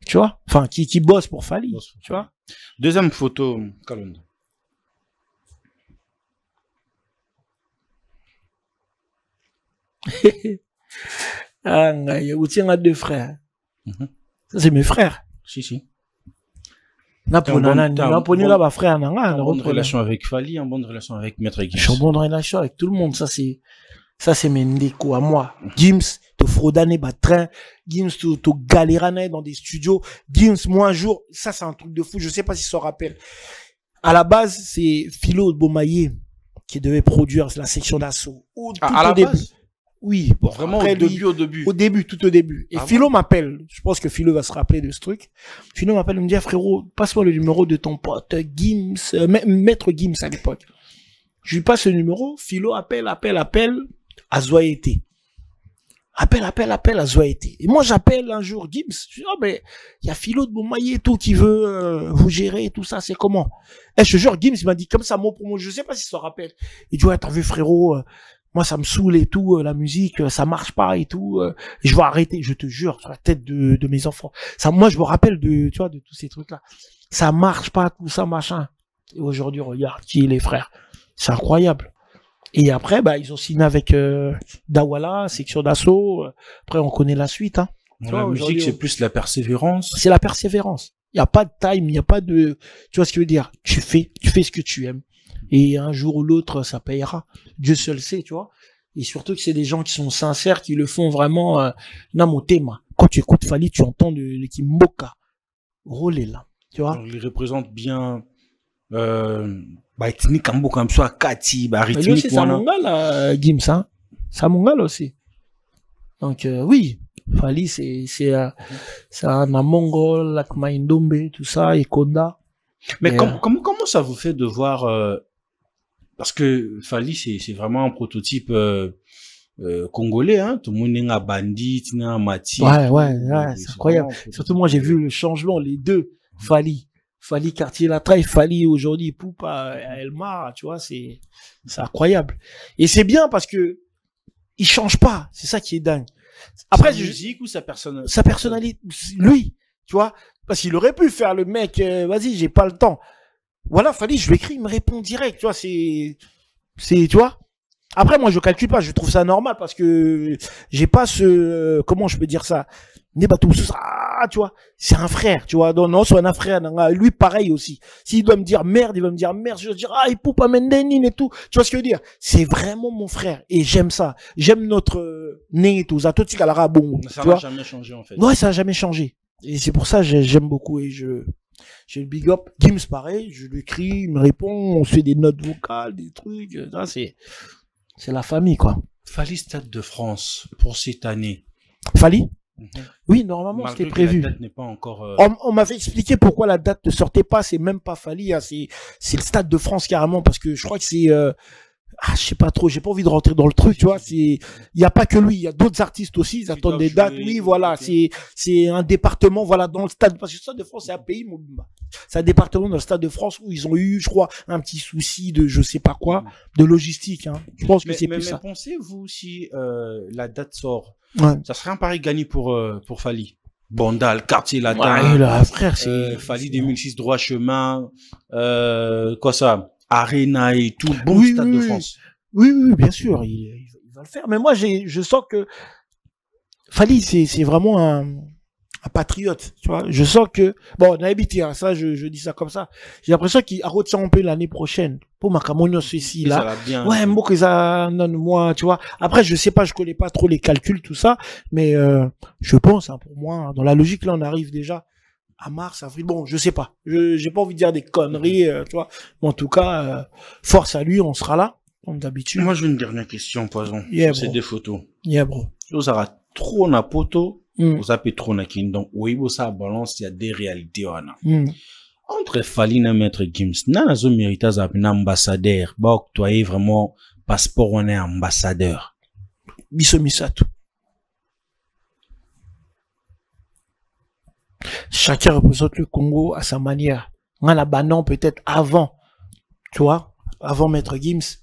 Tu vois? Enfin, qui bossent pour Fally. Tu vois? Deuxième photo, Kalonda. Il y a deux frères. Ça, c'est mes frères. Si. Une bonne relation avec Fally, une bonne relation avec Maître Gims. Je suis en bonne relation avec tout le monde. Ça, c'est mes ndeko à moi. Gims, te fraudaner, train. Gims, te galéraner dans des studios. Gims, moi, un jour, ça, c'est un truc de fou. Je sais pas si ça se rappelle. À la base, c'est Philo Bomaye qui devait produire la section d'assaut. À la base? Oui, bon, vraiment après, au début. Tout au début. Et Philo m'appelle. Je pense que Philo va se rappeler de ce truc. Philo m'appelle, il me dit, frérot, passe-moi le numéro de ton pote, Gims, Maître Gims à l'époque. Je lui passe le numéro. Philo appelle à Zoété. Appelle à Zoété. Et moi, j'appelle un jour Gims. Je dis, mais il y a Philo de Bomaye et tout qui veut vous gérer et tout ça, c'est comment? Et je te jure, Gims, il m'a dit comme ça, mot pour mot. Je sais pas si ça se rappelle. Il dit, ouais, t'as vu, frérot, moi, ça me saoule et tout, la musique, ça marche pas et tout. Je vais arrêter, je te jure, sur la tête de mes enfants. Ça, moi, je me rappelle de tous ces trucs-là. Ça marche pas, tout ça, machin. Et aujourd'hui, regarde qui est les frères. C'est incroyable. Et après, ils ont signé avec Dawala, section d'assaut. Après, on connaît la suite. Hein. La musique, c'est plus la persévérance. C'est la persévérance. Il y a pas de time, il y a pas de. Tu vois ce que je veux dire? Tu fais ce que tu aimes. Et un jour ou l'autre, ça payera. Dieu seul sait, tu vois. Et surtout que c'est des gens qui sont sincères, qui le font vraiment. Namotema. Quand tu écoutes Fally, tu entends le Kimboka. Rôler là, tu vois. Alors, il représente bien. Ethnique comme ça, Kati, rythmique. Mais lui aussi, c'est un mongol, Gims, hein. C'est un mongol aussi. Donc, oui. Fally, c'est un mongol, Lakma Indombe, tout ça, et Konda. Mais comment ça vous fait de voir, parce que Fally, c'est vraiment un prototype, congolais, hein. Tout le monde est un bandit, un mati. Ouais, c'est incroyable. Surtout moi, j'ai vu le changement, les deux. Fally quartier Latra et Fally aujourd'hui Poupa Elmar, tu vois, c'est incroyable. Et c'est bien parce que il change pas, c'est ça qui est dingue. Après sa musique ou sa personnalité. Sa personnalité, lui, tu vois, parce qu'il aurait pu faire le mec, vas-y, j'ai pas le temps. Voilà, Fally, je lui écris, il me répond direct, tu vois, c'est tu vois. Après moi je calcule pas, je trouve ça normal parce que j'ai pas ce comment je peux dire ça. Tu vois, c'est un frère, tu vois. Non, c'est un frère. Lui, pareil aussi. S'il doit me dire merde, il va me dire merde. Je vais dire, il poupe à Mendenine et tout. Tu vois ce que je veux dire? C'est vraiment mon frère. Et j'aime ça. J'aime notre nez et tout. Ça n'a jamais changé, en fait. Ouais, ça n'a jamais changé. Et c'est pour ça que j'aime beaucoup. Et j'ai le big up. Gims, pareil. Je lui écris, il me répond. On se fait des notes vocales, des trucs. Ça, c'est la famille, quoi. Fally Stade de France pour cette année. Fally? Oui, normalement, c'était prévu. La date n'est pas encore, On m'avait expliqué pourquoi la date ne sortait pas. C'est même pas Fally, hein, c'est le Stade de France carrément, parce que je crois que c'est, je sais pas trop, j'ai pas envie de rentrer dans le truc, tu vois. Il y a pas que lui, il y a d'autres artistes aussi, ils attendent des dates. Oui, voilà, okay. C'est un département, voilà, dans le Stade, parce que le Stade de France c'est un pays, c'est un département dans le Stade de France où ils ont eu, je crois, un petit souci de je sais pas quoi, de logistique. Hein. Je pense que c'est plus ça. Mais pensez-vous si la date sort? Ouais. Ça serait un pari gagné pour Fally. Bandal, quartier latin. Ouais, là, frère, c'est Fally 2006 droit chemin, quoi ça, Arena et tout, bon Stade de France. Oui, bien sûr, il va le faire. Mais moi, je sens que Fally, c'est vraiment un patriote, tu vois. Je sens que, bon, on a habité, hein, ça, je dis ça comme ça. J'ai l'impression qu'il a retient un peu l'année prochaine. Pour ma camonio, ceci, là. Ça va bien. Ouais, moi, que ça, non, moi, tu vois. Après, je sais pas, je connais pas trop les calculs, tout ça. Mais, je pense, hein, pour moi, dans la logique, là, on arrive déjà à mars, avril. Bon, je sais pas. J'ai pas envie de dire des conneries, tu vois. Mais en tout cas, force à lui, on sera là, comme d'habitude. Moi, j'ai une dernière question, Poison. C'est des photos. Bro. Vous aurez trop na poto. Vous avez trop na kin. Donc, oui, vous ça balance, il y a des réalités, Entre Fali et Maître Gims, n'a zo mérité un ambassadeur. Bah, octroyer vraiment passeport, on est ambassadeur. Biso Misato. Chacun représente le Congo à sa manière. On a la banan peut-être avant, tu vois, avant Maître Gims.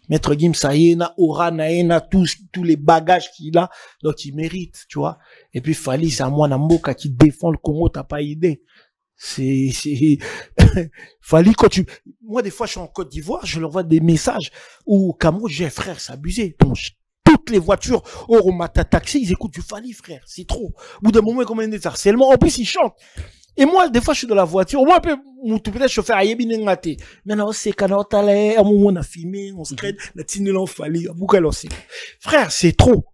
Maître Gims, ça y est, na aura, na tous les bagages qu'il a, donc il mérite, tu vois. Et puis Fali, c'est à moi, Namboka, qui défend le Congo, t'as pas idée. C'est, Fali, moi, des fois, je suis en Côte d'Ivoire, je leur envoie des messages où, Cameroun, j'ai frère, c'est abusé. Donc, toutes les voitures, Oromata Taxi, ils écoutent du Fali, frère. C'est trop. Au bout d'un moment, ils commandent des harcèlements. En plus, ils chantent. Et moi, des fois, je suis dans la voiture. Moi, peut-être, chauffeur, maintenant, c'est quand on a on a filmé, on se crée, la tine l'en Fali, frère, c'est trop.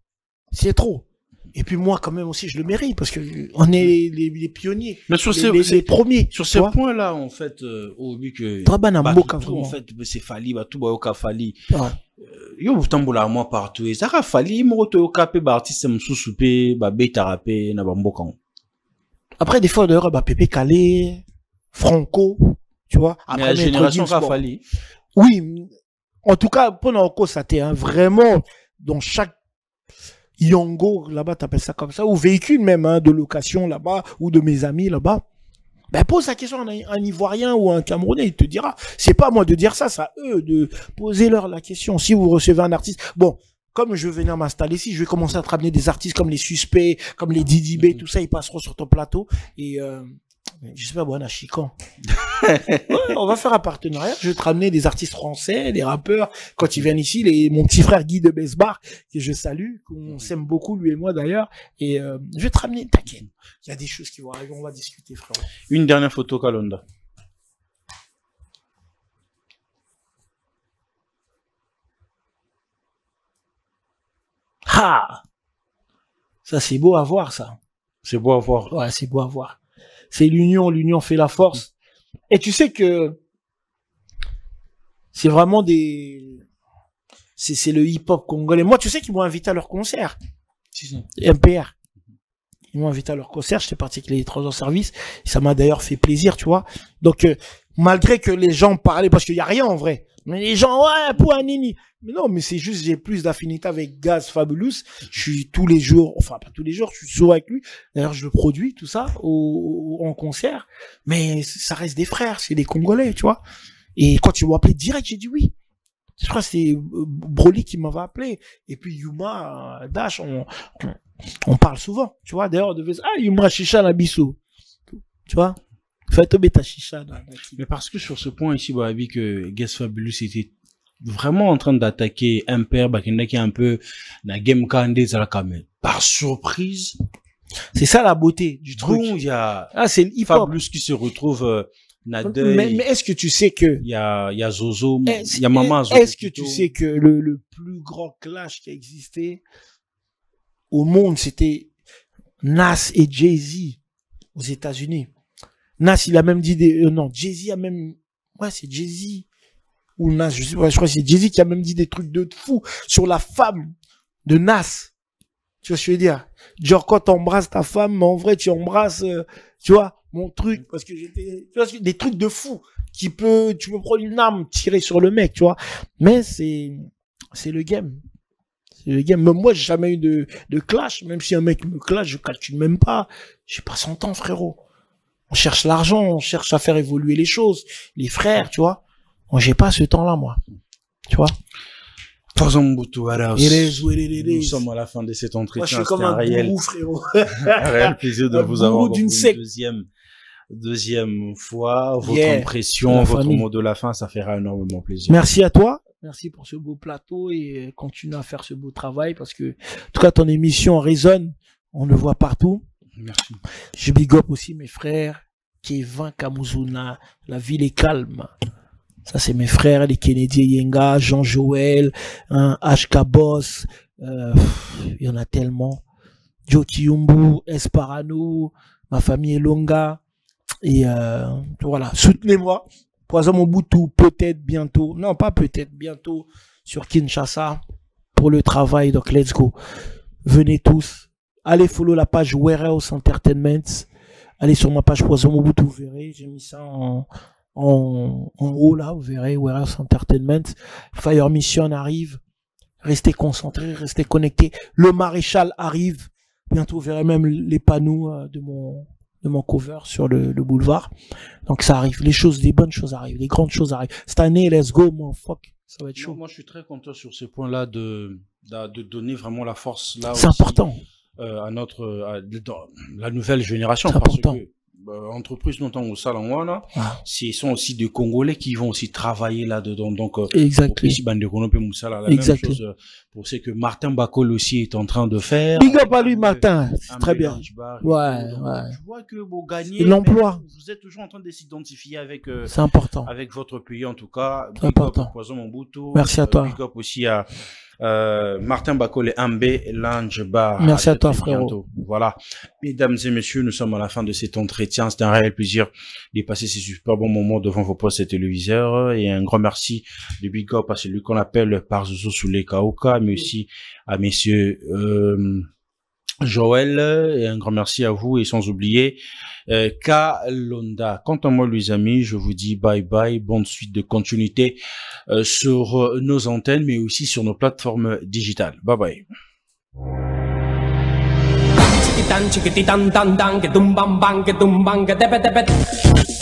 C'est trop. Et puis moi, quand même aussi, je le mérite parce que on est les pionniers, mais sur les premiers. Sur ces points-là, en fait, au but que tout, en fait, c'est Fali, tout ba Fali. Yo tambola moi partout. Et ça a Fali, mo to kapé ba artiste msusupe, ba betarapé na ba mboka. Après des fois d'ailleurs, ba Pépé Calé, Franco, tu vois. Après la génération qu'a Fali. Oui, en tout cas, pendant encore ça t'est vraiment dans chaque Yongo, là-bas, t'appelles ça comme ça, ou véhicule même, hein, de location là-bas, ou de mes amis là-bas. Ben, pose la question à un Ivoirien ou un Camerounais, il te dira. C'est pas à moi de dire ça, c'est à eux de poser leur la question. Si vous recevez un artiste, bon, comme je vais venir m'installer ici, je vais commencer à te ramener des artistes comme les Suspects, comme les Didi B, tout ça, ils passeront sur ton plateau. Et, j'espère, bon, on a Chican. Ouais, on va faire un partenariat. Je vais te ramener des artistes français, des rappeurs. Quand ils viennent ici, mon petit frère Guy de Besbar, que je salue, qu'on s'aime beaucoup, lui et moi d'ailleurs. Et, je vais te ramener, t'inquiète. Il y a des choses qui vont arriver, on va discuter, frère. Une dernière photo, Kalonda. Ah! Ça, c'est beau à voir, ça. C'est beau à voir. Ouais, c'est beau à voir. C'est l'union fait la force. Et tu sais que c'est vraiment c'est le hip-hop congolais. Moi, tu sais qu'ils m'ont invité à leur concert. MPR. Ils m'ont invité à leur concert. J'étais parti avec les 3 ans service. Ça m'a d'ailleurs fait plaisir, tu vois. Donc, malgré que les gens parlaient, parce qu'il y a rien en vrai. Mais les gens, ouais, pour un nini. Mais non, mais c'est juste, j'ai plus d'affinité avec Gaz Fabulous. Je suis tous les jours, enfin, pas tous les jours, je suis souvent avec lui. D'ailleurs, je le produis, tout ça, en concert. Mais ça reste des frères, c'est des Congolais, tu vois. Et quand ils m'ont appelé direct, j'ai dit oui. Je crois que c'est Broly qui m'avait appelé. Et puis Yuma, Dash, on parle souvent, tu vois. D'ailleurs, on devait dire, ah, Yuma Chicha Nabiso. Tu vois. Faites bêta chicha. Mais parce que sur ce point ici, Babi, que Gaz Fabulous était vraiment en train d'attaquer un père, Bakenda qui est un peu la game Kande Zalakame. Par surprise. C'est ça la beauté du truc. Bon, il y a c'est le hip-hop. Fabulous qui se retrouve Nadeuil. Mais est-ce que tu sais que il y a Zozo, il y a Maman Zozo. Est-ce que tu sais que le plus grand clash qui a existé au monde, c'était Nas et Jay-Z aux États-Unis. Nas, il a même dit non, Jay-Z a même, ouais, c'est Jay-Z. Ou Nas, je sais pas, je crois que c'est Jay-Z qui a même dit des trucs de fou sur la femme de Nas. Tu vois ce que je veux dire? Genre, quand t'embrasses ta femme, mais en vrai, tu embrasses, tu vois, mon truc, parce que tu vois, des trucs de fou tu peux prendre une arme, tirer sur le mec, tu vois. Mais c'est le game. C'est le game. Même moi, j'ai jamais eu de clash, même si un mec me clash, je calcule même pas. J'ai pas 100 ans, frérot. On cherche l'argent, on cherche à faire évoluer les choses, les frères, tu vois. Moi, j'ai pas ce temps-là, moi. Tu vois. Nous sommes à la fin de cet entretien. Moi, je suis comme un gourou, frérot. Un réel plaisir de vous avoir pour une deuxième fois. Votre impression, votre mot de la fin, ça fera énormément plaisir. Merci à toi. Merci pour ce beau plateau et continue à faire ce beau travail parce que, en tout cas, ton émission résonne. On le voit partout. Merci. Je big up aussi mes frères, Kevin Kamuzuna, la ville est calme. Ça, c'est mes frères, les Kennedy Yenga, Jean-Joël, HK Boss, il y en a tellement. Joe Kiyumbu, Esparano, ma famille est Longa. Et voilà, soutenez-moi. Poison Mobutu, peut-être bientôt. Non, pas peut-être, bientôt sur Kinshasa pour le travail. Donc, let's go. Venez tous. Allez follow la page Warehouse Entertainment. allez sur ma page Poison Mobutu, vous verrez, j'ai mis ça en haut là, vous verrez, Warehouse Entertainment. Fire Mission arrive. Restez concentrés, restez connectés. Le Maréchal arrive. Bientôt, vous verrez même les panneaux de mon cover sur le boulevard. Donc ça arrive. Les bonnes choses arrivent. Les grandes choses arrivent. Cette année, let's go, fuck. Ça va être chaud. Moi, je suis très content sur ce point-là de donner vraiment la force là. C'est important. À la nouvelle génération. C'est important. Que, entreprises longtemps au salon là, ce sont aussi des Congolais qui vont aussi travailler là-dedans. Donc, exactement. Ici, la même chose pour ce que Martin Bakol aussi est en train de faire. Big up à lui, Martin. Très bien. Ouais. Je vois que vous gagnez. L'emploi. Vous êtes toujours en train de s'identifier avec. C'est important. Avec votre pays en tout cas. C'est important. Poison Mobutu. Merci à toi. Big up aussi à Martin Bakol et Ambé Lange Bar. Merci à toi, frérot. Voilà. Mesdames et messieurs, nous sommes à la fin de cet entretien. C'est un réel plaisir de passer ces super bons moments devant vos postes téléviseurs. Et un grand merci de big up à celui qu'on appelle par Zozo Soulé Kaoka, mais aussi à messieurs Joël, et un grand merci à vous, et sans oublier Kalonda. Quant à moi, les amis, je vous dis bye bye, bonne suite de continuité sur nos antennes, mais aussi sur nos plateformes digitales. Bye bye. Chiquititan, chiquititan, tan, tan, que tum bam bam, que tum bam, que tepe tepe.